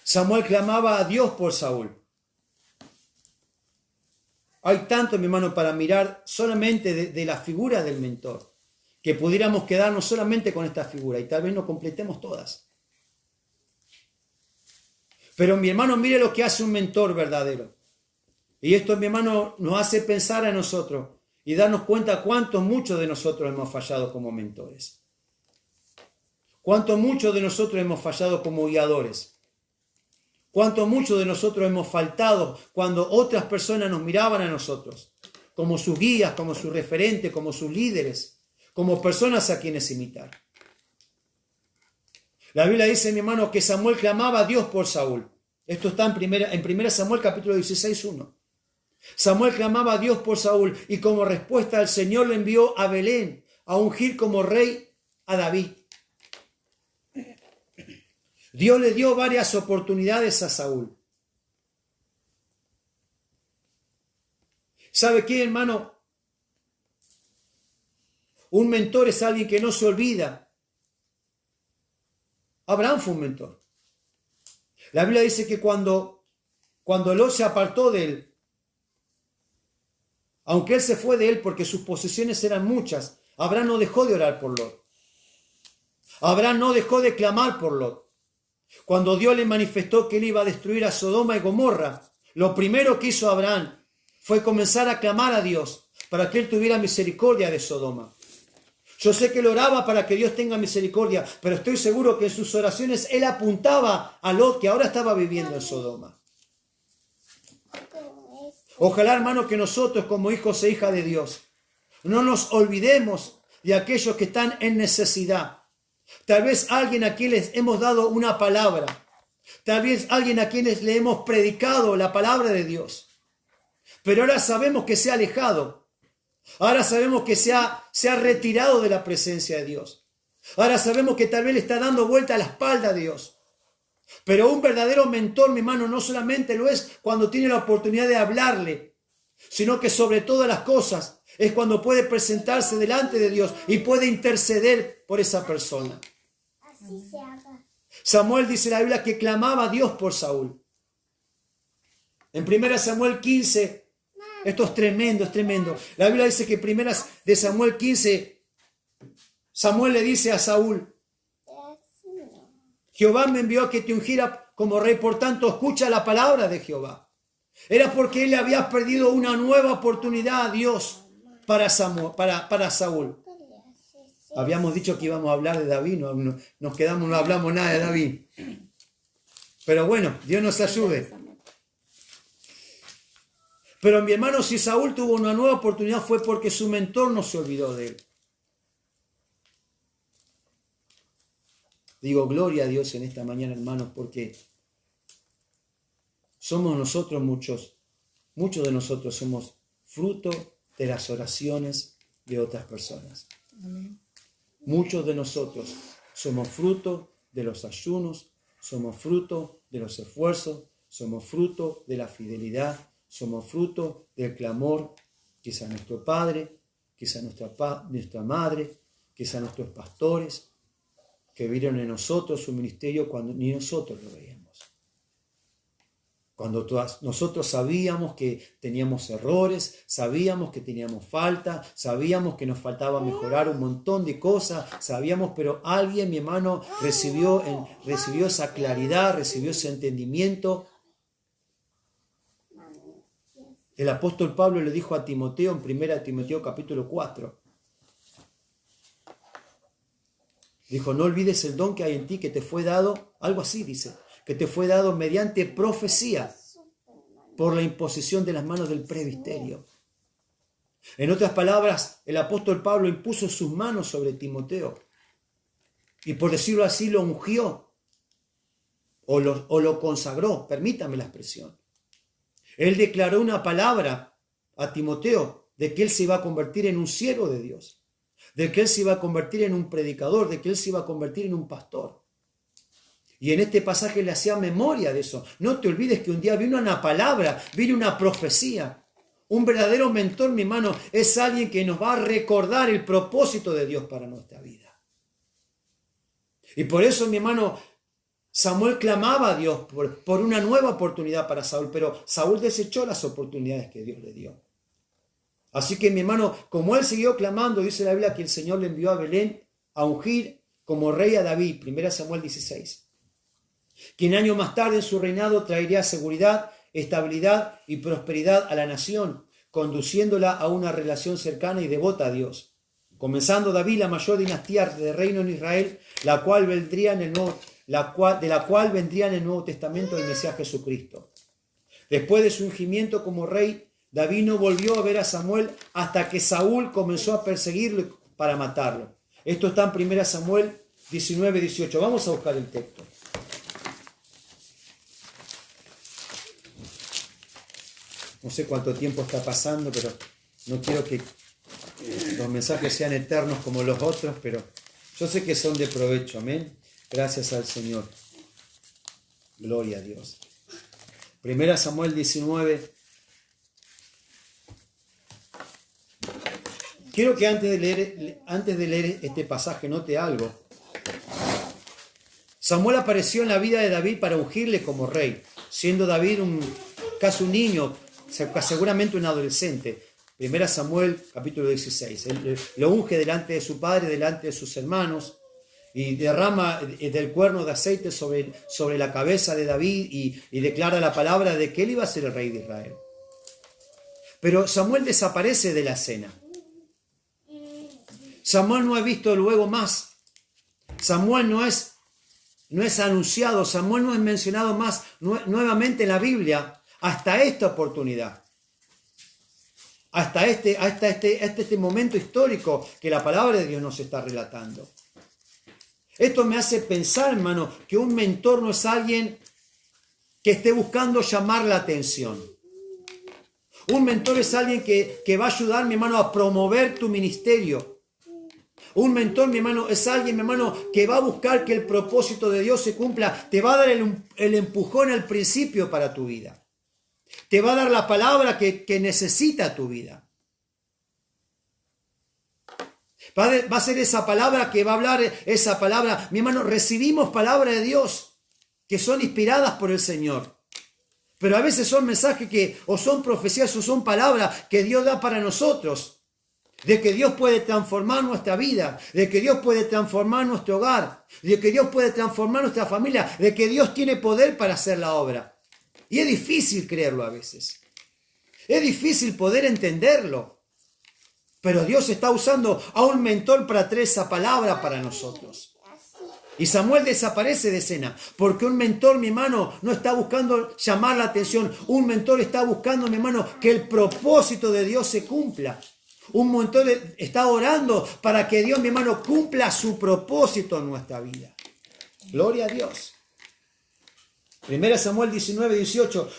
Samuel clamaba a Dios por Saúl. Hay tanto, mi hermano, para mirar solamente de la figura del mentor, que pudiéramos quedarnos solamente con esta figura y tal vez no completemos todas. Pero mi hermano, mire lo que hace un mentor verdadero. Y esto, mi hermano, nos hace pensar a nosotros y darnos cuenta cuánto muchos de nosotros hemos fallado como mentores. Cuánto muchos de nosotros hemos fallado como guiadores. Cuánto muchos de nosotros hemos faltado cuando otras personas nos miraban a nosotros, como sus guías, como sus referentes, como sus líderes, como personas a quienes imitar. La Biblia dice, mi hermano, que Samuel clamaba a Dios por Saúl. Esto está en 1 Samuel capítulo 16, 1. Samuel clamaba a Dios por Saúl y como respuesta el Señor le envió a Belén a ungir como rey a David. Dios le dio varias oportunidades a Saúl. ¿Sabe qué, hermano? Un mentor es alguien que no se olvida. Abraham fue un mentor. La Biblia dice que cuando Lot se apartó de él, aunque él se fue de él porque sus posesiones eran muchas, Abraham no dejó de orar por Lot. Abraham no dejó de clamar por Lot. Cuando Dios le manifestó que él iba a destruir a Sodoma y Gomorra, lo primero que hizo Abraham fue comenzar a clamar a Dios para que él tuviera misericordia de Sodoma. Yo sé que él oraba para que Dios tenga misericordia, pero estoy seguro que en sus oraciones él apuntaba a Lot, que ahora estaba viviendo en Sodoma. Ojalá, hermano, que nosotros como hijos e hijas de Dios no nos olvidemos de aquellos que están en necesidad. Tal vez alguien a quien les hemos dado una palabra. Tal vez alguien a quienes le hemos predicado la palabra de Dios. Pero ahora sabemos que se ha alejado. Ahora sabemos que se ha retirado de la presencia de Dios. Ahora sabemos que tal vez le está dando vuelta a la espalda a Dios. Pero un verdadero mentor, mi hermano, no solamente lo es cuando tiene la oportunidad de hablarle, sino que sobre todas las cosas es cuando puede presentarse delante de Dios y puede interceder por esa persona. Así se haga. Samuel dice en la Biblia que clamaba a Dios por Saúl. En 1 Samuel 15, esto es tremendo, es tremendo. La Biblia dice que en 1 de Samuel 15, Samuel le dice a Saúl, Jehová me envió a que te ungiera como rey, por tanto escucha la palabra de Jehová. Era porque él le había perdido una nueva oportunidad a Dios para Saúl. Habíamos dicho que íbamos a hablar de David, nos quedamos, no hablamos nada de David. Pero bueno, Dios nos ayude. Pero mi hermano, si Saúl tuvo una nueva oportunidad fue porque su mentor no se olvidó de él. Digo, gloria a Dios en esta mañana, hermanos, porque somos nosotros muchos de nosotros somos fruto de las oraciones de otras personas. Amén. Muchos de nosotros somos fruto de los ayunos, somos fruto de los esfuerzos, somos fruto de la fidelidad, somos fruto del clamor, quizá nuestro padre, quizá nuestra madre, quizá nuestros pastores, que vieron en nosotros su ministerio cuando ni nosotros lo veíamos. Cuando nosotros sabíamos que teníamos errores, sabíamos que teníamos falta, sabíamos que nos faltaba mejorar un montón de cosas, sabíamos, pero alguien, mi hermano, recibió esa claridad, recibió ese entendimiento. El apóstol Pablo le dijo a Timoteo en 1 Timoteo capítulo 4. Dijo, no olvides el don que hay en ti, que te fue dado, algo así dice, que te fue dado mediante profecía por la imposición de las manos del presbiterio. En otras palabras, el apóstol Pablo impuso sus manos sobre Timoteo y, por decirlo así, lo ungió o lo consagró, permítame la expresión. Él declaró una palabra a Timoteo de que él se iba a convertir en un siervo de Dios, de que él se iba a convertir en un predicador, de que él se iba a convertir en un pastor. Y en este pasaje le hacía memoria de eso. No te olvides que un día vino una palabra, vino una profecía. Un verdadero mentor, mi hermano, es alguien que nos va a recordar el propósito de Dios para nuestra vida. Y por eso, mi hermano, Samuel clamaba a Dios por una nueva oportunidad para Saúl, pero Saúl desechó las oportunidades que Dios le dio. Así que, mi hermano, como él siguió clamando, dice la Biblia que el Señor le envió a Belén a ungir como rey a David, 1 Samuel 16. Quien años más tarde en su reinado traería seguridad, estabilidad y prosperidad a la nación, conduciéndola a una relación cercana y devota a Dios. Comenzando David la mayor dinastía de reino en Israel, de la cual vendría en el Nuevo Testamento el Mesías Jesucristo. Después de su ungimiento como rey, David no volvió a ver a Samuel hasta que Saúl comenzó a perseguirlo para matarlo. Esto está en 1 Samuel 19, 18. Vamos a buscar el texto. No sé cuánto tiempo está pasando, pero no quiero que los mensajes sean eternos como los otros, pero yo sé que son de provecho. Amén. Gracias al Señor. Gloria a Dios. Primera Samuel 19. Quiero que antes de leer este pasaje note algo. Samuel apareció en la vida de David para ungirle como rey, siendo David casi un niño, seguramente un adolescente. Primera Samuel capítulo 16. Él lo unge delante de su padre, delante de sus hermanos, y derrama del cuerno de aceite sobre la cabeza de David y declara la palabra de que él iba a ser el rey de Israel. Pero Samuel desaparece de la escena. Samuel no es visto luego más. Samuel no es anunciado. Samuel no es mencionado más nuevamente en la Biblia hasta esta oportunidad. Hasta este momento histórico que la palabra de Dios nos está relatando. Esto me hace pensar, hermano, que un mentor no es alguien que esté buscando llamar la atención. Un mentor es alguien que va a ayudar, mi hermano, a promover tu ministerio. Un mentor, mi hermano, es alguien, mi hermano, que va a buscar que el propósito de Dios se cumpla. Te va a dar el empujón al principio para tu vida. Te va a dar la palabra que necesita tu vida. Va a ser esa palabra que va a hablar, esa palabra. Mi hermano, recibimos palabra de Dios que son inspiradas por el Señor. Pero a veces son mensajes o son profecías o son palabras que Dios da para nosotros. De que Dios puede transformar nuestra vida, de que Dios puede transformar nuestro hogar, de que Dios puede transformar nuestra familia, de que Dios tiene poder para hacer la obra. Y es difícil creerlo a veces. Es difícil poder entenderlo. Pero Dios está usando a un mentor para traer esa palabra para nosotros. Y Samuel desaparece de escena, porque un mentor, mi hermano, no está buscando llamar la atención. Un mentor está buscando, mi hermano, que el propósito de Dios se cumpla. Un mentor está orando para que Dios, mi hermano, cumpla su propósito en nuestra vida. Gloria a Dios. 1 Samuel 19, 18.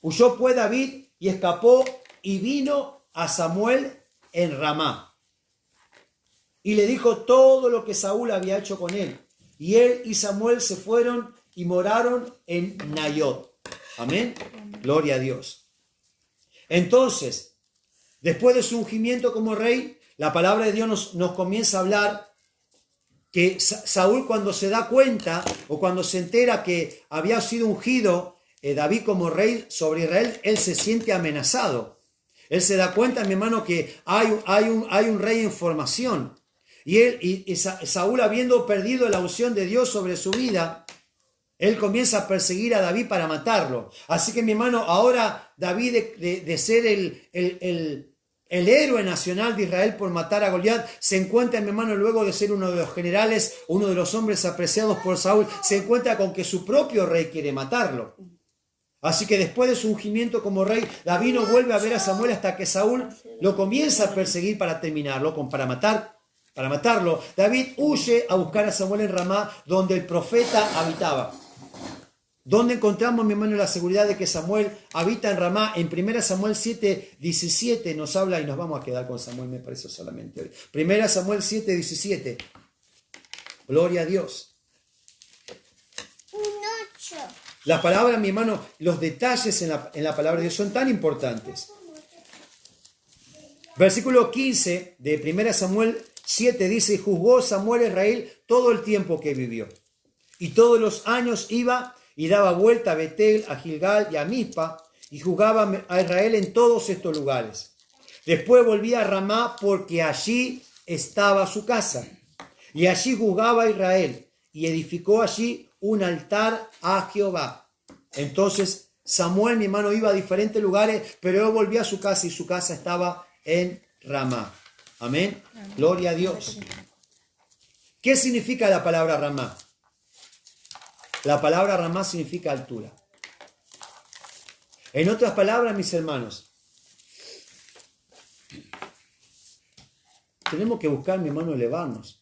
Huyó pues David y escapó y vino a Samuel en Ramá. Y le dijo todo lo que Saúl había hecho con él. Y él y Samuel se fueron y moraron en Nayot. Amén. Gloria a Dios. Entonces, después de su ungimiento como rey, la palabra de Dios nos comienza a hablar que Saúl, cuando se da cuenta o cuando se entera que había sido ungido David como rey sobre Israel, él se siente amenazado. Él se da cuenta, mi hermano, que hay un rey en formación. Y Saúl, habiendo perdido la unción de Dios sobre su vida, él comienza a perseguir a David para matarlo. Así que, mi hermano, ahora David, de ser el héroe nacional de Israel por matar a Goliat, se encuentra, mi hermano, luego de ser uno de los generales, uno de los hombres apreciados por Saúl, se encuentra con que su propio rey quiere matarlo. Así que después de su ungimiento como rey, David no vuelve a ver a Samuel hasta que Saúl lo comienza a perseguir para terminarlo, para matarlo. David huye a buscar a Samuel en Ramá, donde el profeta habitaba. ¿Dónde encontramos, mi hermano, la seguridad de que Samuel habita en Ramá? En 1 Samuel 7, 17 nos habla, y nos vamos a quedar con Samuel, me parece, solamente hoy. 1 Samuel 7, 17. Gloria a Dios. Un 8. La palabra, mi hermano, los detalles en la palabra de Dios son tan importantes. Versículo 15 de 1 Samuel 7 dice: juzgó Samuel a Israel todo el tiempo que vivió. Y todos los años iba y daba vuelta a Betel, a Gilgal y a Mizpa, y juzgaba a Israel en todos estos lugares. Después volvía a Ramá, porque allí estaba su casa. Y allí juzgaba a Israel, y edificó allí un altar a Jehová. Entonces Samuel, mi hermano, iba a diferentes lugares, pero él volvía a su casa, y su casa estaba en Ramá. Amén. Gloria a Dios. ¿Qué significa la palabra Ramá? La palabra Ramá significa altura. En otras palabras, mis hermanos, tenemos que buscar, mi hermano, elevarnos.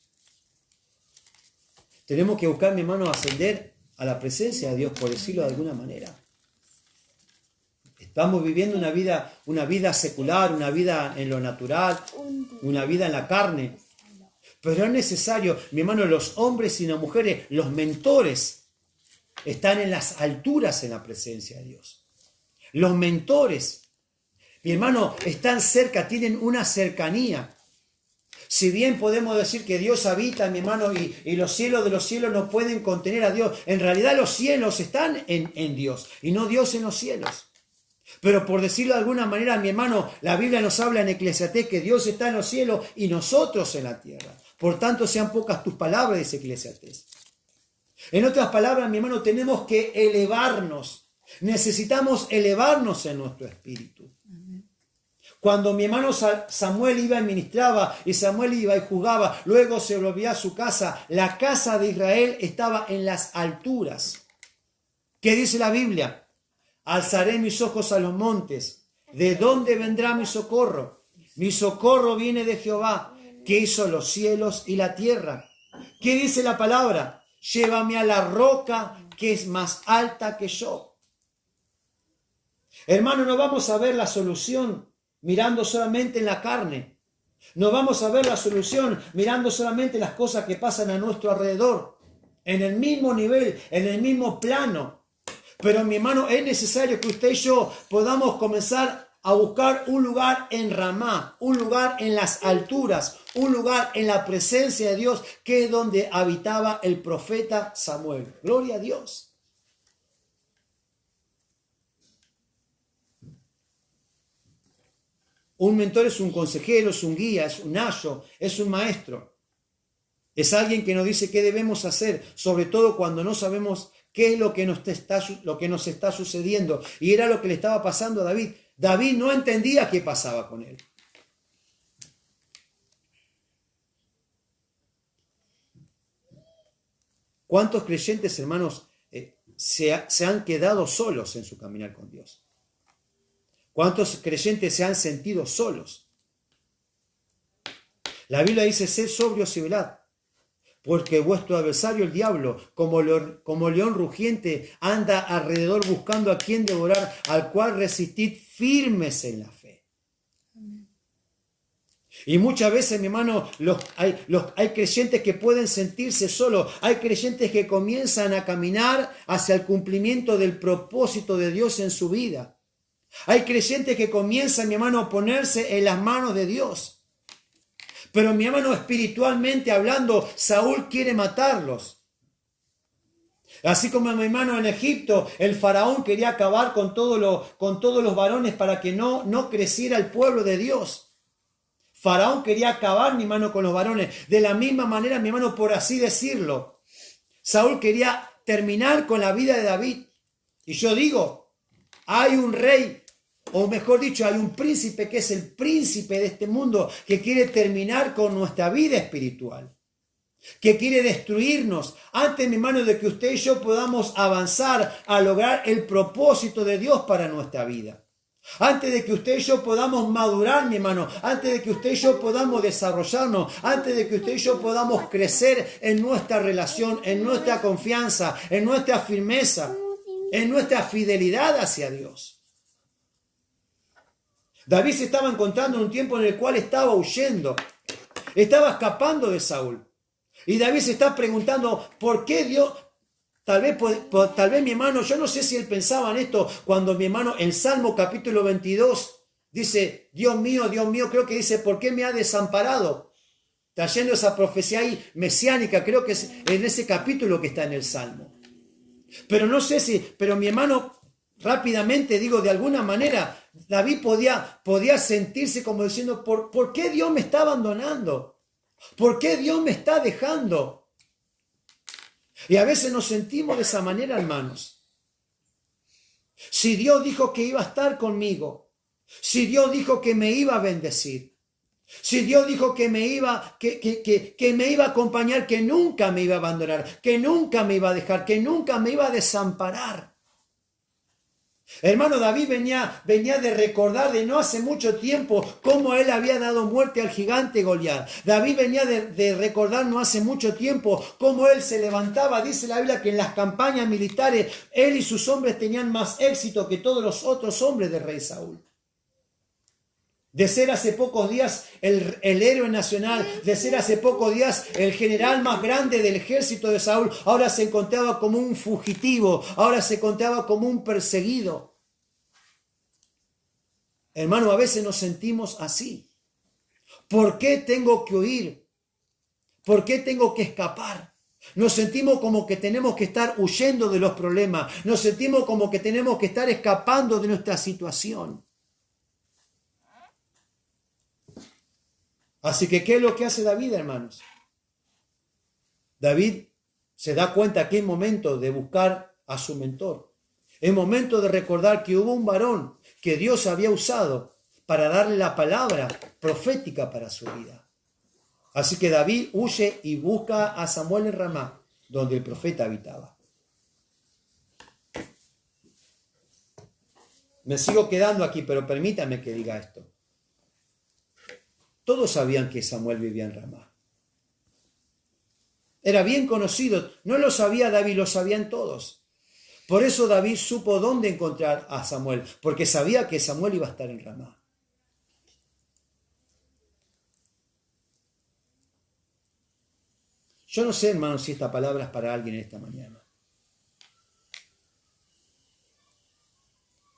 Tenemos que buscar, mi hermano, ascender a la presencia de Dios, por decirlo de alguna manera. Estamos viviendo una vida secular, una vida en lo natural, una vida en la carne. Pero es necesario, mi hermano, los hombres y las mujeres, los mentores, están en las alturas en la presencia de Dios. Los mentores, mi hermano, están cerca, tienen una cercanía. Si bien podemos decir que Dios habita, mi hermano, y los cielos de los cielos no pueden contener a Dios, en realidad los cielos están en Dios y no Dios en los cielos. Pero por decirlo de alguna manera, mi hermano, la Biblia nos habla en Eclesiastés que Dios está en los cielos y nosotros en la tierra. Por tanto, sean pocas tus palabras, dice Eclesiastés. En otras palabras, mi hermano, tenemos que elevarnos. Necesitamos elevarnos en nuestro espíritu. Cuando mi hermano Samuel iba y ministraba, y Samuel iba y jugaba, luego se volvía a su casa, la casa de Israel estaba en las alturas. ¿Qué dice la Biblia? Alzaré mis ojos a los montes. ¿De dónde vendrá mi socorro? Mi socorro viene de Jehová, que hizo los cielos y la tierra. ¿Qué dice la palabra? Llévame a la roca que es más alta que yo. Hermano, no vamos a ver la solución mirando solamente en la carne. No vamos a ver la solución mirando solamente las cosas que pasan a nuestro alrededor. En el mismo nivel, en el mismo plano. Pero mi hermano, es necesario que usted y yo podamos comenzar a buscar un lugar en Ramá, un lugar en las alturas, un lugar en la presencia de Dios, que es donde habitaba el profeta Samuel. Gloria a Dios. Un mentor es un consejero, es un guía, es un ayo, es un maestro. Es alguien que nos dice qué debemos hacer, sobre todo cuando no sabemos qué es lo que nos está sucediendo. Y era lo que le estaba pasando a David. David no entendía qué pasaba con él. ¿Cuántos creyentes, hermanos, se han quedado solos en su caminar con Dios? ¿Cuántos creyentes se han sentido solos? La Biblia dice, sed sobrios y velad, porque vuestro adversario, el diablo, como león rugiente, anda alrededor buscando a quien devorar, al cual resistid firmes en la fe. Y muchas veces, mi hermano, hay creyentes que pueden sentirse solos. Hay creyentes que comienzan a caminar hacia el cumplimiento del propósito de Dios en su vida. Hay creyentes que comienzan, mi hermano, a ponerse en las manos de Dios. Pero, mi hermano, espiritualmente hablando, Saúl quiere matarlos. Así como, mi hermano, en Egipto, el faraón quería acabar con todos los varones para que no creciera el pueblo de Dios. Faraón quería acabar, mi hermano, con los varones. De la misma manera, mi hermano, por así decirlo, Saúl quería terminar con la vida de David. Y yo digo, hay un rey, o mejor dicho, hay un príncipe que es el príncipe de este mundo, que quiere terminar con nuestra vida espiritual, que quiere destruirnos antes, mi hermano, de que usted y yo podamos avanzar a lograr el propósito de Dios para nuestra vida. Antes de que usted y yo podamos madurar, mi hermano, antes de que usted y yo podamos desarrollarnos, antes de que usted y yo podamos crecer en nuestra relación, en nuestra confianza, en nuestra firmeza, en nuestra fidelidad hacia Dios. David se estaba encontrando en un tiempo en el cual estaba huyendo, estaba escapando de Saúl. Y David se está preguntando, ¿por qué Dios? Tal vez mi hermano, yo no sé si él pensaba en esto, cuando mi hermano en Salmo capítulo 22 dice, Dios mío, creo que dice, ¿por qué me ha desamparado? Trayendo esa profecía ahí mesiánica, creo que es en ese capítulo que está en el Salmo. Pero no sé pero mi hermano, rápidamente digo, de alguna manera, David podía sentirse como diciendo, ¿por qué Dios me está abandonando? ¿Por qué Dios me está dejando? Y a veces nos sentimos de esa manera, hermanos. Si Dios dijo que iba a estar conmigo, si Dios dijo que me iba a bendecir, si Dios dijo que me iba a acompañar, que nunca me iba a abandonar, que nunca me iba a dejar, que nunca me iba a desamparar. Hermano, David venía de recordar de no hace mucho tiempo cómo él había dado muerte al gigante Goliat. David venía de recordar no hace mucho tiempo cómo él se levantaba. Dice la Biblia que en las campañas militares él y sus hombres tenían más éxito que todos los otros hombres del rey Saúl. De ser hace pocos días el héroe nacional, de ser hace pocos días el general más grande del ejército de Saúl, ahora se encontraba como un fugitivo, ahora se encontraba como un perseguido. Hermano, a veces nos sentimos así. ¿Por qué tengo que huir? ¿Por qué tengo que escapar? Nos sentimos como que tenemos que estar huyendo de los problemas, nos sentimos como que tenemos que estar escapando de nuestra situación. Así que, ¿qué es lo que hace David, hermanos? David se da cuenta que es momento de buscar a su mentor. Es momento de recordar que hubo un varón que Dios había usado para darle la palabra profética para su vida. Así que David huye y busca a Samuel en Ramá, donde el profeta habitaba. Me sigo quedando aquí, pero permítame que diga esto. Todos sabían que Samuel vivía en Ramá. Era bien conocido. No lo sabía David, lo sabían todos. Por eso David supo dónde encontrar a Samuel, porque sabía que Samuel iba a estar en Ramá. Yo no sé, hermanos, si esta palabra es para alguien esta mañana.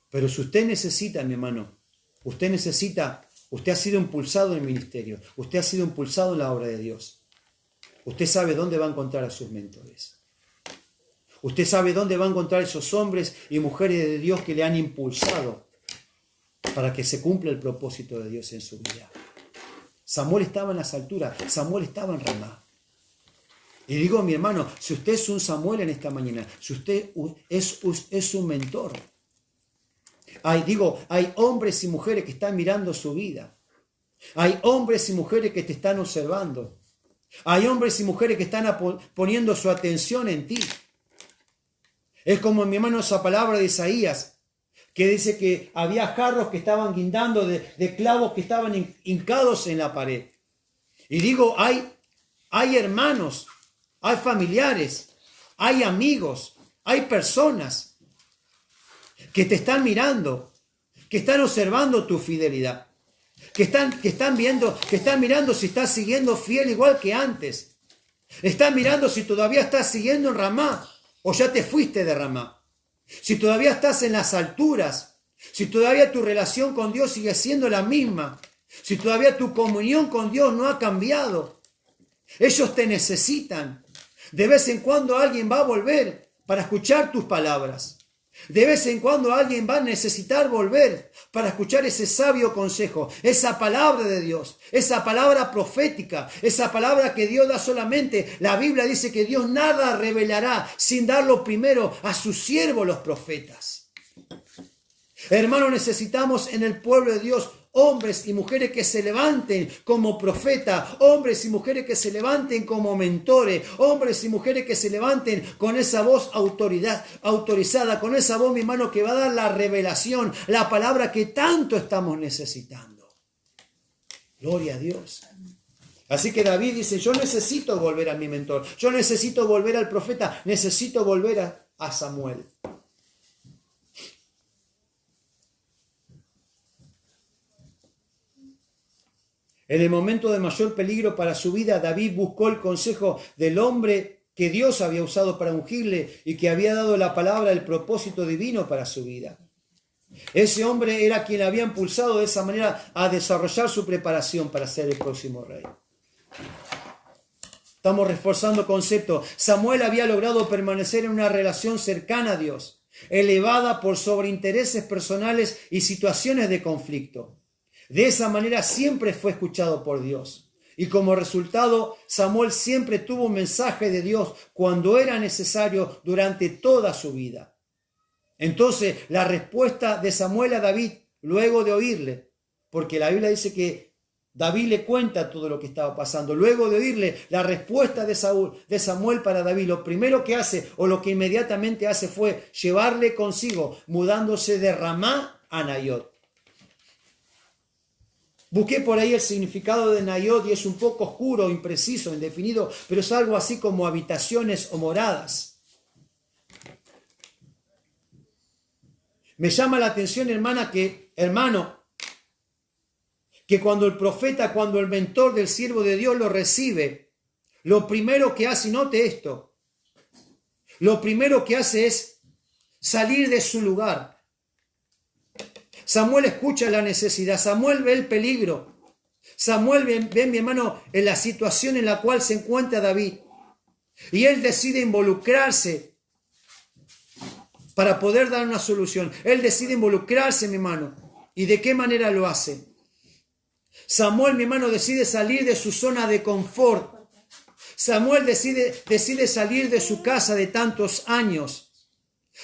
Pero si usted necesita, mi hermano, usted ha sido impulsado en el ministerio, usted ha sido impulsado en la obra de Dios. Usted sabe dónde va a encontrar a sus mentores. Usted sabe dónde va a encontrar esos hombres y mujeres de Dios que le han impulsado para que se cumpla el propósito de Dios en su vida. Samuel estaba en las alturas, Samuel estaba en Ramá. Y digo, mi hermano, si usted es un Samuel en esta mañana, si usted es un mentor, hay hombres y mujeres que están mirando su vida. Hay hombres y mujeres que te están observando. Hay hombres y mujeres que están poniendo su atención en ti. Es como, mi hermano, esa palabra de Isaías, que dice que había jarros que estaban guindando de clavos que estaban hincados en la pared. Y digo, hay hermanos, hay familiares, hay amigos, hay personas que te están mirando, que están observando tu fidelidad, que están mirando si estás siguiendo fiel igual que antes. Están mirando si todavía estás siguiendo en Ramá o ya te fuiste de Ramá. Si todavía estás en las alturas, si todavía tu relación con Dios sigue siendo la misma, si todavía tu comunión con Dios no ha cambiado. Ellos te necesitan. De vez en cuando alguien va a volver para escuchar tus palabras. De vez en cuando alguien va a necesitar volver para escuchar ese sabio consejo, esa palabra de Dios, esa palabra profética, esa palabra que Dios da solamente. La Biblia dice que Dios nada revelará sin darlo primero a sus siervos los profetas. Hermanos, necesitamos en el pueblo de Dios hombres y mujeres que se levanten como profetas, hombres y mujeres que se levanten como mentores, hombres y mujeres que se levanten con esa voz autorizada, con esa voz, mi hermano, que va a dar la revelación, la palabra que tanto estamos necesitando. Gloria a Dios. Así que David dice, yo necesito volver a mi mentor, yo necesito volver al profeta, necesito volver a Samuel. En el momento de mayor peligro para su vida, David buscó el consejo del hombre que Dios había usado para ungirle y que había dado la palabra, el propósito divino para su vida. Ese hombre era quien había impulsado de esa manera a desarrollar su preparación para ser el próximo rey. Estamos reforzando conceptos. Samuel había logrado permanecer en una relación cercana a Dios, elevada por sobre intereses personales y situaciones de conflicto. De esa manera siempre fue escuchado por Dios. Y como resultado, Samuel siempre tuvo un mensaje de Dios cuando era necesario durante toda su vida. Entonces, la respuesta de Samuel a David, luego de oírle, porque la Biblia dice que David le cuenta todo lo que estaba pasando. Luego de oírle la respuesta de Samuel para David, lo primero que hace, o lo que inmediatamente hace, fue llevarle consigo, mudándose de Ramá a Naiot. Busqué por ahí el significado de Naiot y es un poco oscuro, impreciso, indefinido, pero es algo así como habitaciones o moradas. Me llama la atención, hermano, que cuando el profeta, cuando el mentor del siervo de Dios lo recibe, lo primero que hace, y note esto, lo primero que hace es salir de su lugar. Samuel escucha la necesidad, Samuel ve el peligro, Samuel ve, mi hermano, en la situación en la cual se encuentra David, y él decide involucrarse para poder dar una solución. Él decide involucrarse, mi hermano. ¿Y de qué manera lo hace? Samuel, mi hermano, decide salir de su zona de confort. Samuel decide salir de su casa de tantos años.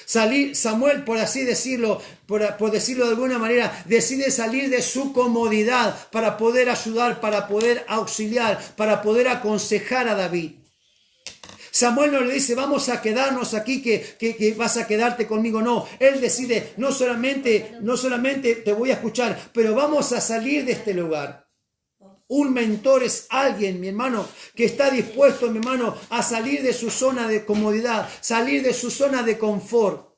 Samuel, por así decirlo, por decirlo de alguna manera, decide salir de su comodidad para poder ayudar, para poder auxiliar, para poder aconsejar a David. Samuel no le dice, vamos a quedarnos aquí, que vas a quedarte conmigo. No, él decide, no solamente te voy a escuchar, pero vamos a salir de este lugar. Un mentor es alguien, mi hermano, que está dispuesto, mi hermano, a salir de su zona de comodidad, salir de su zona de confort.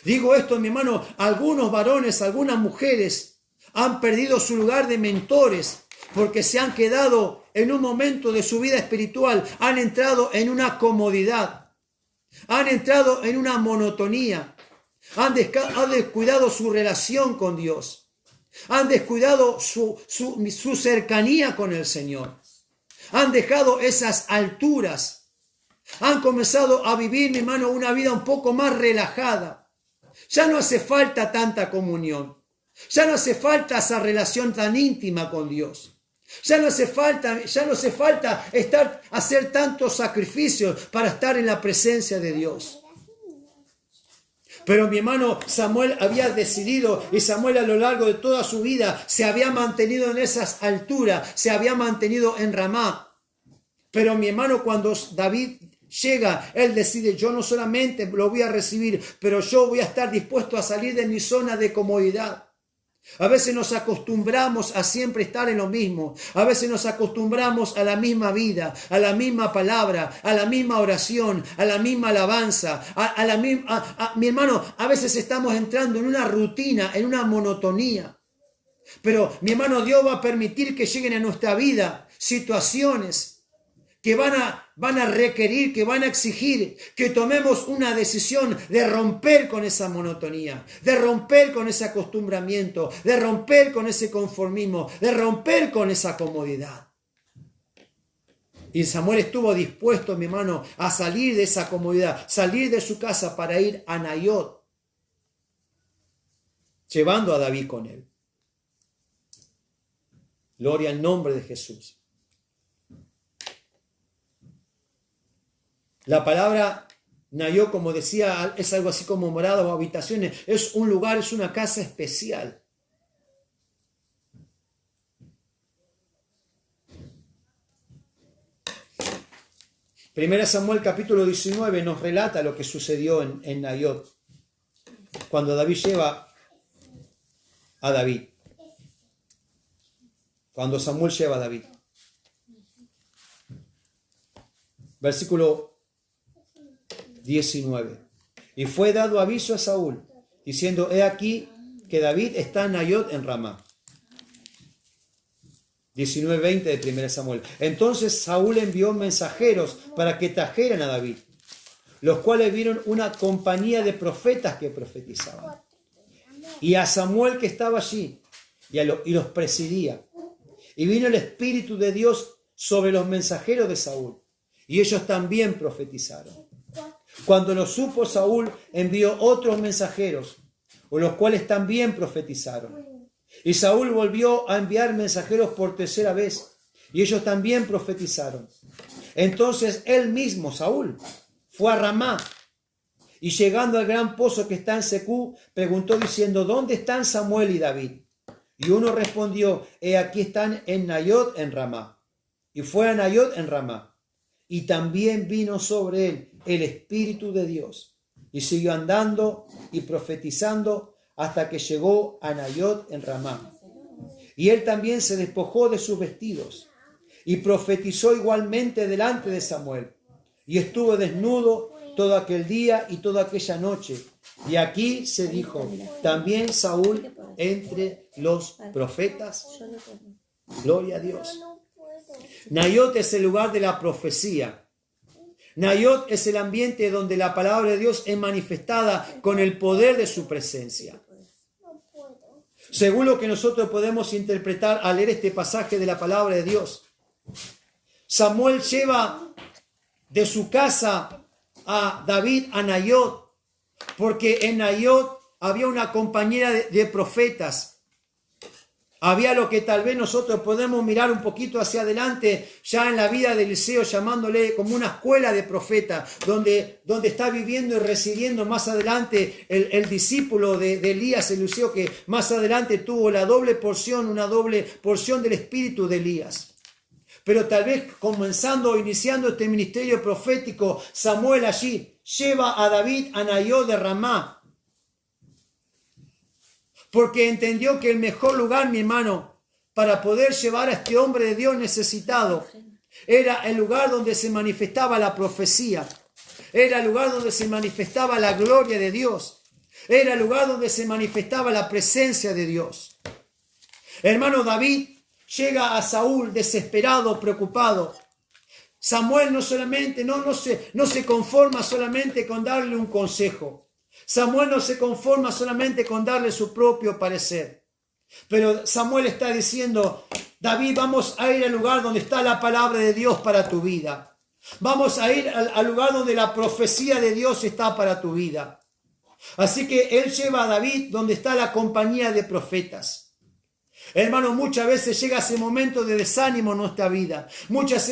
Digo esto, mi hermano, algunos varones, algunas mujeres han perdido su lugar de mentores porque se han quedado en un momento de su vida espiritual, han entrado en una comodidad, han entrado en una monotonía, han descuidado su relación con Dios, han descuidado su cercanía con el Señor, han dejado esas alturas, han comenzado a vivir, mi hermano, una vida un poco más relajada. Ya no hace falta tanta comunión, ya no hace falta esa relación tan íntima con Dios. Ya no hace falta hacer tantos sacrificios para estar en la presencia de Dios. Pero mi hermano, Samuel había decidido, y Samuel a lo largo de toda su vida se había mantenido en esas alturas, se había mantenido en Ramá. Pero mi hermano, cuando David llega, él decide, yo no solamente lo voy a recibir, pero yo voy a estar dispuesto a salir de mi zona de comodidad. A veces nos acostumbramos a siempre estar en lo mismo. A veces nos acostumbramos a la misma vida, a la misma palabra, a la misma oración, a la misma alabanza, mi hermano, a veces estamos entrando en una rutina, en una monotonía. Pero, mi hermano, Dios va a permitir que lleguen a nuestra vida situaciones que van a requerir, que van a exigir que tomemos una decisión de romper con esa monotonía, de romper con ese acostumbramiento, de romper con ese conformismo, de romper con esa comodidad. Y Samuel estuvo dispuesto, mi hermano, a salir de esa comodidad, salir de su casa para ir a Naiot, llevando a David con él. Gloria al nombre de Jesús. La palabra Naiot, como decía, es algo así como morada o habitaciones. Es un lugar, es una casa especial. Primera Samuel capítulo 19 nos relata lo que sucedió en Naiot, cuando David lleva a David. Cuando Samuel lleva a David. Versículo 19. Y fue dado aviso a Saúl, diciendo, he aquí que David está en Naiot en Ramá. 19:20 de 1 Samuel. Entonces Saúl envió mensajeros para que trajeran a David, los cuales vieron una compañía de profetas que profetizaban. Y a Samuel que estaba allí, y los presidía. Y vino el Espíritu de Dios sobre los mensajeros de Saúl, y ellos también profetizaron. Cuando lo supo Saúl, envió otros mensajeros, los cuales también profetizaron. Y Saúl volvió a enviar mensajeros por tercera vez, y ellos también profetizaron. Entonces él mismo, Saúl, fue a Ramá, y llegando al gran pozo que está en Secú, preguntó diciendo, ¿dónde están Samuel y David? Y uno respondió, he aquí están en Nayot en Ramá. Y fue a Nayot en Ramá. Y también vino sobre él el Espíritu de Dios. Y siguió andando y profetizando hasta que llegó a Nayot en Ramá. Y él también se despojó de sus vestidos y profetizó igualmente delante de Samuel. Y estuvo desnudo todo aquel día y toda aquella noche. Y aquí se dijo, también Saúl entre los profetas. Gloria a Dios. Nayot es el lugar de la profecía. Nayot es el ambiente donde la palabra de Dios es manifestada con el poder de su presencia. Según lo que nosotros podemos interpretar al leer este pasaje de la palabra de Dios, Samuel lleva de su casa a David a Nayot, porque en Nayot había una compañía de profetas. Había lo que tal vez nosotros podemos mirar un poquito hacia adelante, ya en la vida de Eliseo, llamándole como una escuela de profetas, donde está viviendo y residiendo más adelante el discípulo de Elías, Eliseo, que más adelante tuvo una doble porción del espíritu de Elías. Pero tal vez iniciando este ministerio profético, Samuel allí lleva a David a Nayot de Ramá, porque entendió que el mejor lugar, mi hermano, para poder llevar a este hombre de Dios necesitado, era el lugar donde se manifestaba la profecía, era el lugar donde se manifestaba la gloria de Dios, era el lugar donde se manifestaba la presencia de Dios. Hermano, David llega a Saúl desesperado, preocupado. Samuel no se conforma solamente con darle un consejo. Samuel no se conforma solamente con darle su propio parecer. Pero Samuel está diciendo, David, vamos a ir al lugar donde está la palabra de Dios para tu vida. Vamos a ir al lugar donde la profecía de Dios está para tu vida. Así que él lleva a David donde está la compañía de profetas. Hermano, muchas veces llega ese momento de desánimo en nuestra vida. Muchas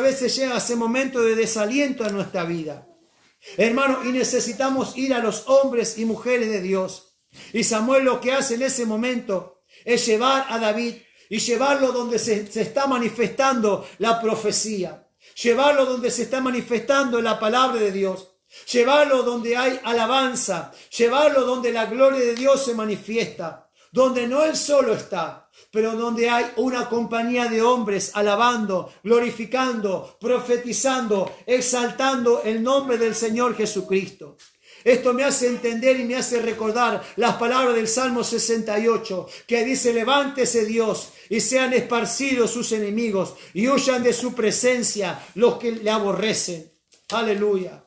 veces llega ese momento de desaliento en nuestra vida. Hermano, y necesitamos ir a los hombres y mujeres de Dios. Y Samuel lo que hace en ese momento es llevar a David y llevarlo donde se está manifestando la profecía. Llevarlo donde se está manifestando la palabra de Dios. Llevarlo donde hay alabanza. Llevarlo donde la gloria de Dios se manifiesta. Donde no él solo está, pero donde hay una compañía de hombres alabando, glorificando, profetizando, exaltando el nombre del Señor Jesucristo. Esto me hace entender y me hace recordar las palabras del Salmo 68, que dice, levántese Dios y sean esparcidos sus enemigos y huyan de su presencia los que le aborrecen. Aleluya.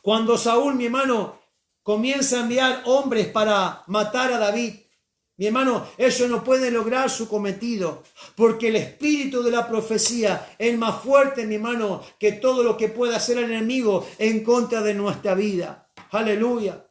Cuando Saúl, mi hermano, comienza a enviar hombres para matar a David, mi hermano, ellos no pueden lograr su cometido, porque el espíritu de la profecía es más fuerte, mi hermano, que todo lo que pueda hacer el enemigo en contra de nuestra vida. Aleluya.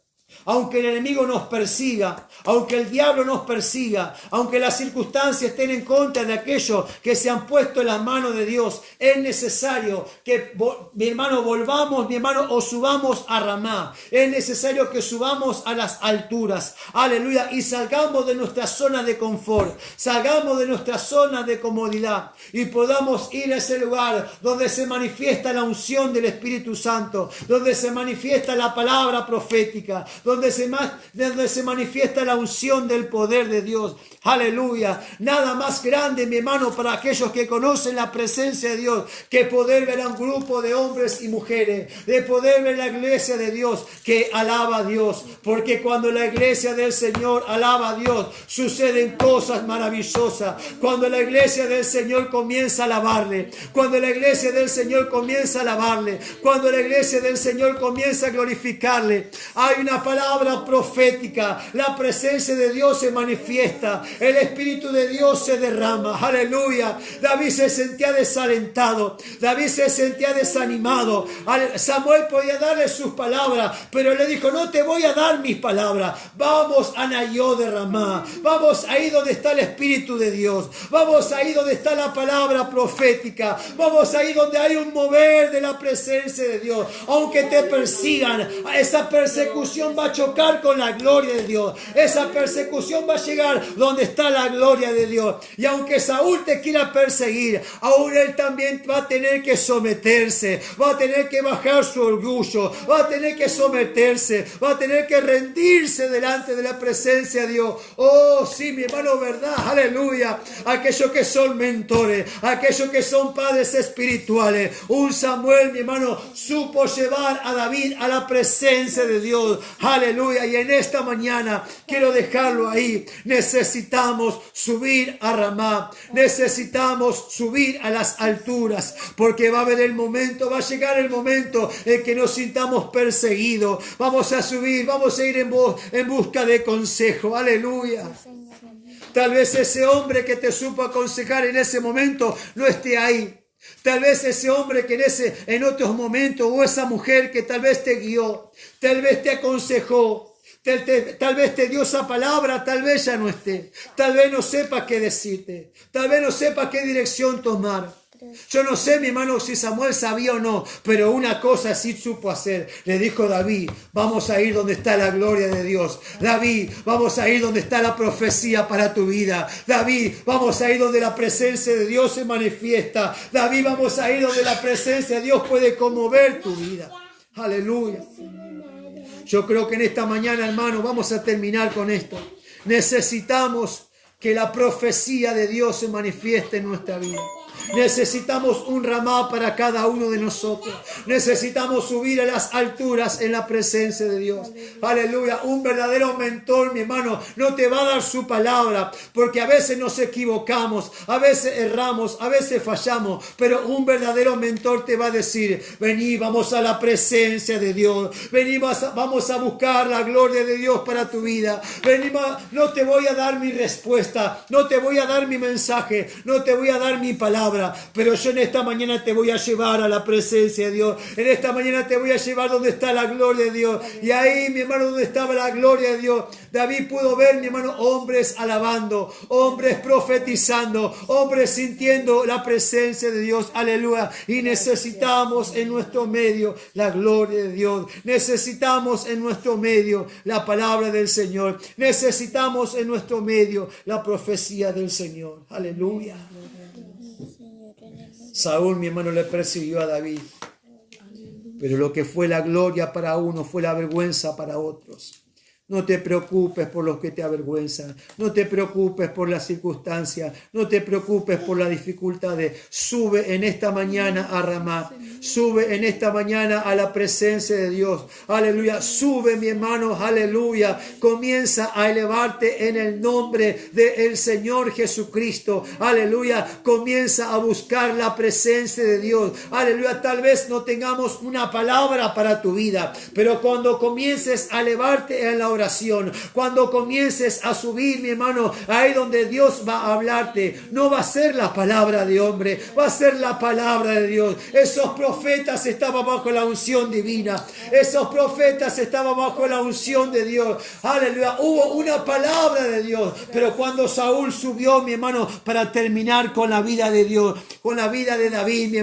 Aunque el enemigo nos persiga, aunque el diablo nos persiga, aunque las circunstancias estén en contra de aquellos que se han puesto en las manos de Dios, es necesario que, mi hermano, volvamos, mi hermano, o subamos a Ramá. Es necesario que subamos a las alturas. Aleluya. Y salgamos de nuestra zona de confort, salgamos de nuestra zona de comodidad y podamos ir a ese lugar donde se manifiesta la unción del Espíritu Santo, donde se manifiesta la palabra profética, donde se manifiesta la unción del poder de Dios. Aleluya. Nada más grande, mi hermano, para aquellos que conocen la presencia de Dios, que poder ver a un grupo de hombres y mujeres, de poder ver la iglesia de Dios que alaba a Dios. Porque cuando la iglesia del Señor alaba a Dios, suceden cosas maravillosas. Cuando la iglesia del Señor comienza a alabarle, cuando la iglesia del Señor comienza a alabarle, cuando la iglesia del Señor comienza a glorificarle, hay una palabra profética. La presencia de Dios se manifiesta. El Espíritu de Dios se derrama. Aleluya. David se sentía desalentado. David se sentía desanimado. Samuel podía darle sus palabras, pero le dijo, no te voy a dar mis palabras. Vamos a Nayot de Ramá. Vamos ahí donde está el Espíritu de Dios. Vamos ahí donde está la palabra profética. Vamos ahí donde hay un mover de la presencia de Dios. Aunque te persigan, esa persecución va a chocar con la gloria de Dios. Esa persecución va a llegar donde está la gloria de Dios. Y aunque Saúl te quiera perseguir, aún él también va a tener que someterse, va a tener que bajar su orgullo, va a tener que someterse, va a tener que rendirse delante de la presencia de Dios. Oh, sí, mi hermano, verdad, aleluya. Aquellos que son mentores, aquellos que son padres espirituales. Un Samuel, mi hermano, supo llevar a David a la presencia de Dios, aleluya. Y en esta mañana quiero dejarlo ahí. Necesitamos subir a Ramá, necesitamos subir a las alturas, porque va a haber el momento, va a llegar el momento en que nos sintamos perseguidos. Vamos a subir, vamos a ir en busca de consejo, aleluya. Tal vez ese hombre que te supo aconsejar en ese momento no esté ahí. Tal vez ese hombre que en otros momentos, o esa mujer que tal vez te guió, tal vez te aconsejó, tal vez te dio esa palabra, tal vez ya no esté. Tal vez no sepa qué decirte, tal vez no sepa qué dirección tomar. Yo no sé, mi hermano, si Samuel sabía o no, pero una cosa sí supo hacer. Le dijo David, vamos a ir donde está la gloria de Dios. David, vamos a ir donde está la profecía para tu vida. David, vamos a ir donde la presencia de Dios se manifiesta. David, vamos a ir donde la presencia de Dios puede conmover tu vida. Aleluya. Yo creo que en esta mañana, hermano, vamos a terminar con esto. Necesitamos que la profecía de Dios se manifieste en nuestra vida. Necesitamos un Ramá para cada uno de nosotros. Necesitamos subir a las alturas en la presencia de Dios. Aleluya. Un verdadero mentor, mi hermano, no te va a dar su palabra, porque a veces nos equivocamos, a veces erramos, a veces fallamos, pero un verdadero mentor te va a decir, vení, vamos a la presencia de Dios. Vení, vamos a buscar la gloria de Dios para tu vida. Vení, no te voy a dar mi respuesta, no te voy a dar mi mensaje, no te voy a dar mi palabra, pero yo en esta mañana te voy a llevar a la presencia de Dios. En esta mañana te voy a llevar donde está la gloria de Dios. Y ahí, mi hermano, donde estaba la gloria de Dios, David pudo ver, mi hermano, hombres alabando, hombres profetizando, hombres sintiendo la presencia de Dios. Aleluya. Y necesitamos en nuestro medio la gloria de Dios. Necesitamos en nuestro medio la palabra del Señor. Necesitamos en nuestro medio la profecía del Señor. Aleluya. Saúl, mi hermano, le persiguió a David, pero lo que fue la gloria para uno fue la vergüenza para otros. No te preocupes por los que te avergüenzan. No te preocupes por las circunstancias. No te preocupes por las dificultades. Sube en esta mañana a Ramá. Sube en esta mañana a la presencia de Dios. Aleluya. Sube, mi hermano. Aleluya. Comienza a elevarte en el nombre del Señor Jesucristo. Aleluya. Comienza a buscar la presencia de Dios. Aleluya. Tal vez no tengamos una palabra para tu vida, pero cuando comiences a elevarte en la oración, cuando comiences a subir, mi hermano, ahí donde Dios va a hablarte, no va a ser la palabra de hombre, va a ser la palabra de Dios. Esos profetas estaban bajo la unción divina, esos profetas estaban bajo la unción de Dios. Aleluya, hubo una palabra de Dios, pero cuando Saúl subió, mi hermano, para terminar con la vida de Dios, con la vida de David, mi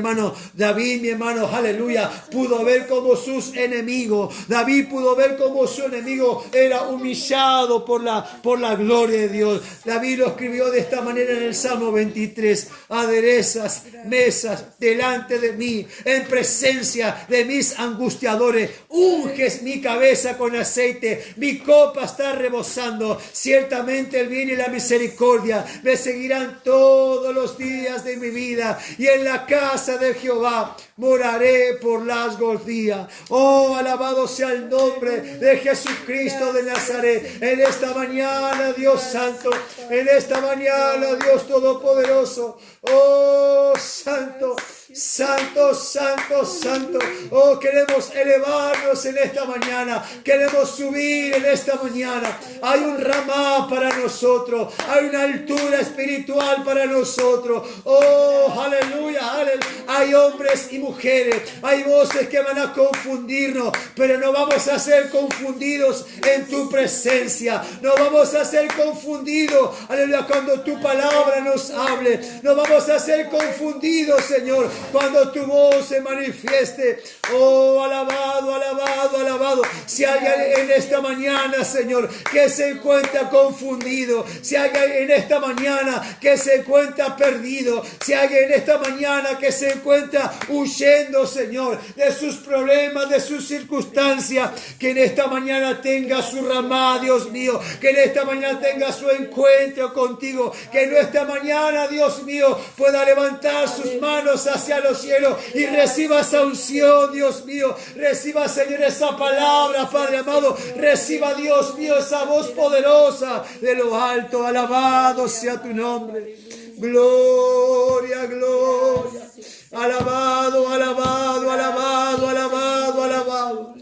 hermano, aleluya, pudo ver cómo sus enemigos, David pudo ver cómo su enemigo era humillado por la gloria de Dios. David lo escribió de esta manera en el Salmo 23. Aderezas mesas delante de mí, en presencia de mis angustiadores. Unges mi cabeza con aceite, mi copa está rebosando. Ciertamente el bien y la misericordia me seguirán todos los días de mi vida, y en la casa de Jehová moraré por largos días. Oh, alabado sea el nombre de Jesucristo de Nazaret. En esta mañana, Dios Santo, en esta mañana, Dios Todopoderoso, oh, Santo, Santo, Santo, Santo. Oh, queremos elevarnos en esta mañana. Queremos subir en esta mañana. Hay un Ramá para nosotros. Hay una altura espiritual para nosotros. Oh, aleluya, aleluya. Hay hombres y mujeres. Hay voces que van a confundirnos, pero no vamos a ser confundidos en tu presencia. No vamos a ser confundidos, aleluya, cuando tu palabra nos hable. No vamos a ser confundidos, Señor, cuando tu voz se manifieste. Oh, alabado, alabado, alabado. Si hay en esta mañana, Señor, que se encuentra confundido, si hay en esta mañana que se encuentra perdido, si hay en esta mañana que se encuentra huyendo, Señor, de sus problemas, de sus circunstancias, que en esta mañana tenga su ramá, Dios mío, que en esta mañana tenga su encuentro contigo, que en esta mañana, Dios mío, pueda levantar sus manos hacia los cielos y reciba esa unción, Dios mío, reciba, Señor, esa palabra, Padre amado, reciba, Dios mío, esa voz poderosa de lo alto. Alabado sea tu nombre. Gloria, gloria. Alabado, alabado, alabado, alabado, alabado.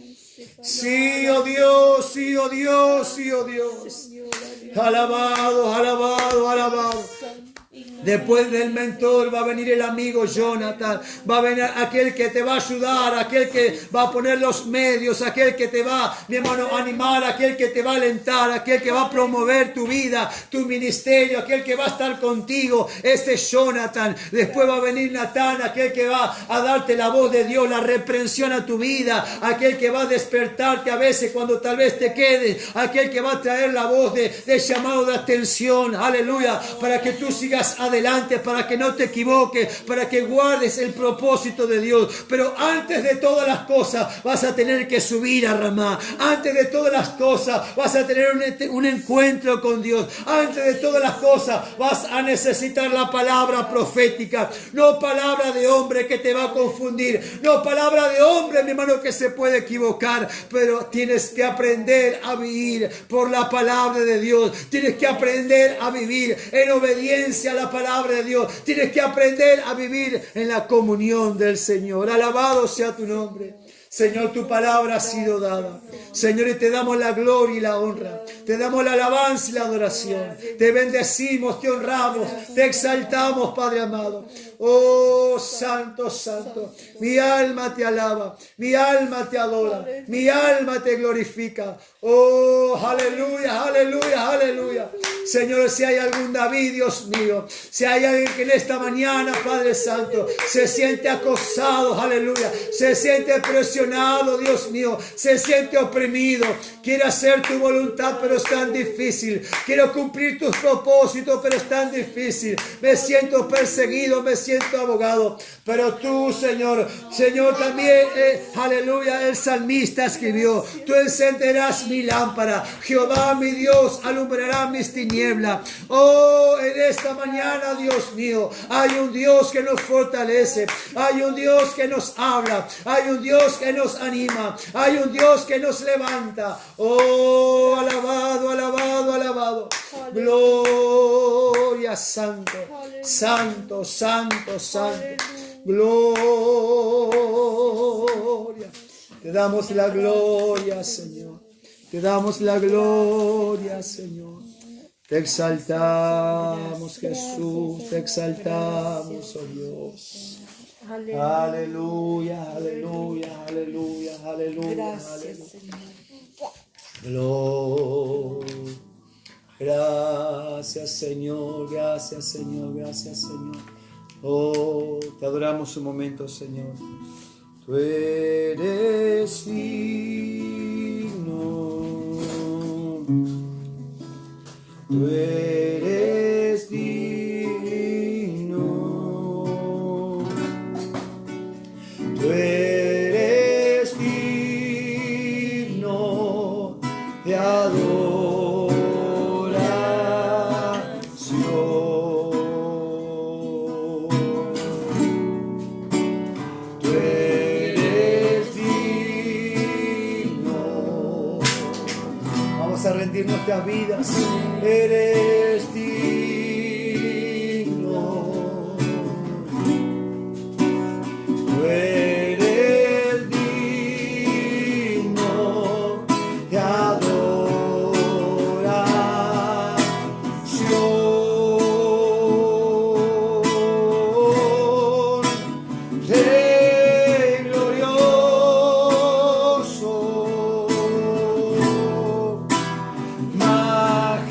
Sí, oh Dios, sí, oh Dios, sí, oh Dios. Alabado, alabado, alabado. Después del mentor va a venir el amigo Jonathan, va a venir aquel que te va a ayudar, aquel que va a poner los medios, aquel que te va, mi hermano, a animar, aquel que te va a alentar, aquel que va a promover tu vida, tu ministerio, aquel que va a estar contigo. Ese es Jonathan. Después va a venir Natán, aquel que va a darte la voz de Dios, la reprensión a tu vida, aquel que va a despertarte a veces cuando tal vez te quedes, aquel que va a traer la voz de llamado de atención, aleluya, para que tú sigas adelante, para que no te equivoques, para que guardes el propósito de Dios. Pero antes de todas las cosas vas a tener que subir a Ramá. Antes de todas las cosas vas a tener un encuentro con Dios. Antes de todas las cosas vas a necesitar la palabra profética. No palabra de hombre que te va a confundir. No palabra de hombre, mi hermano, que se puede equivocar. Pero tienes que aprender a vivir por la palabra de Dios. Tienes que aprender a vivir en obediencia a la palabra de Dios. Tienes que aprender a vivir en la comunión del Señor. Alabado sea tu nombre. Señor, tu palabra ha sido dada. Señor, y te damos la gloria y la honra. Te damos la alabanza y la adoración. Te bendecimos, te honramos, te exaltamos, Padre amado. Oh, santo, santo. Mi alma te alaba, mi alma te adora, mi alma te glorifica. Oh, aleluya, aleluya, aleluya. Señor, si hay algún David, Dios mío, si hay alguien que en esta mañana, Padre Santo, se siente acosado, aleluya, se siente presionado, Dios mío, se siente oprimido, quiere hacer tu voluntad, pero es tan difícil, quiero cumplir tus propósitos, pero es tan difícil, me siento perseguido, me siento abogado, pero tú, Señor, Señor, también, aleluya, el salmista escribió, tú encenderás mi lámpara, Jehová mi Dios alumbrará mis tinieblas. Oh, en esta mañana, Dios mío, hay un Dios que nos fortalece, hay un Dios que nos habla, hay un Dios que nos anima, hay un Dios que nos levanta. Oh, alabado, alabado, alabado. Gloria, santo, santo, santo, santo. Gloria. Te damos la gloria, Señor. Te damos la gloria, Señor. Te exaltamos, Jesús. Te exaltamos, oh Dios. Aleluya, aleluya, aleluya, aleluya. Gracias, Señor. Gloria. Gracias, Señor. Gracias, Señor. Gracias, Señor. Oh, te adoramos un momento, Señor. Tú eres digno. Tú eres digno. Tú eres digno de nuestras vidas, eres digno, tú eres digno de adoración, Rey glorioso. Majestuoso.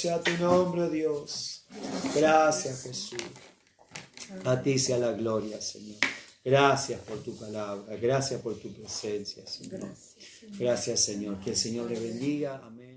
sea tu nombre, oh Dios. Gracias, Jesús. A ti sea la gloria, Señor. Gracias por tu palabra. Gracias por tu presencia, Señor. Gracias, Señor. Que el Señor le bendiga. Amén.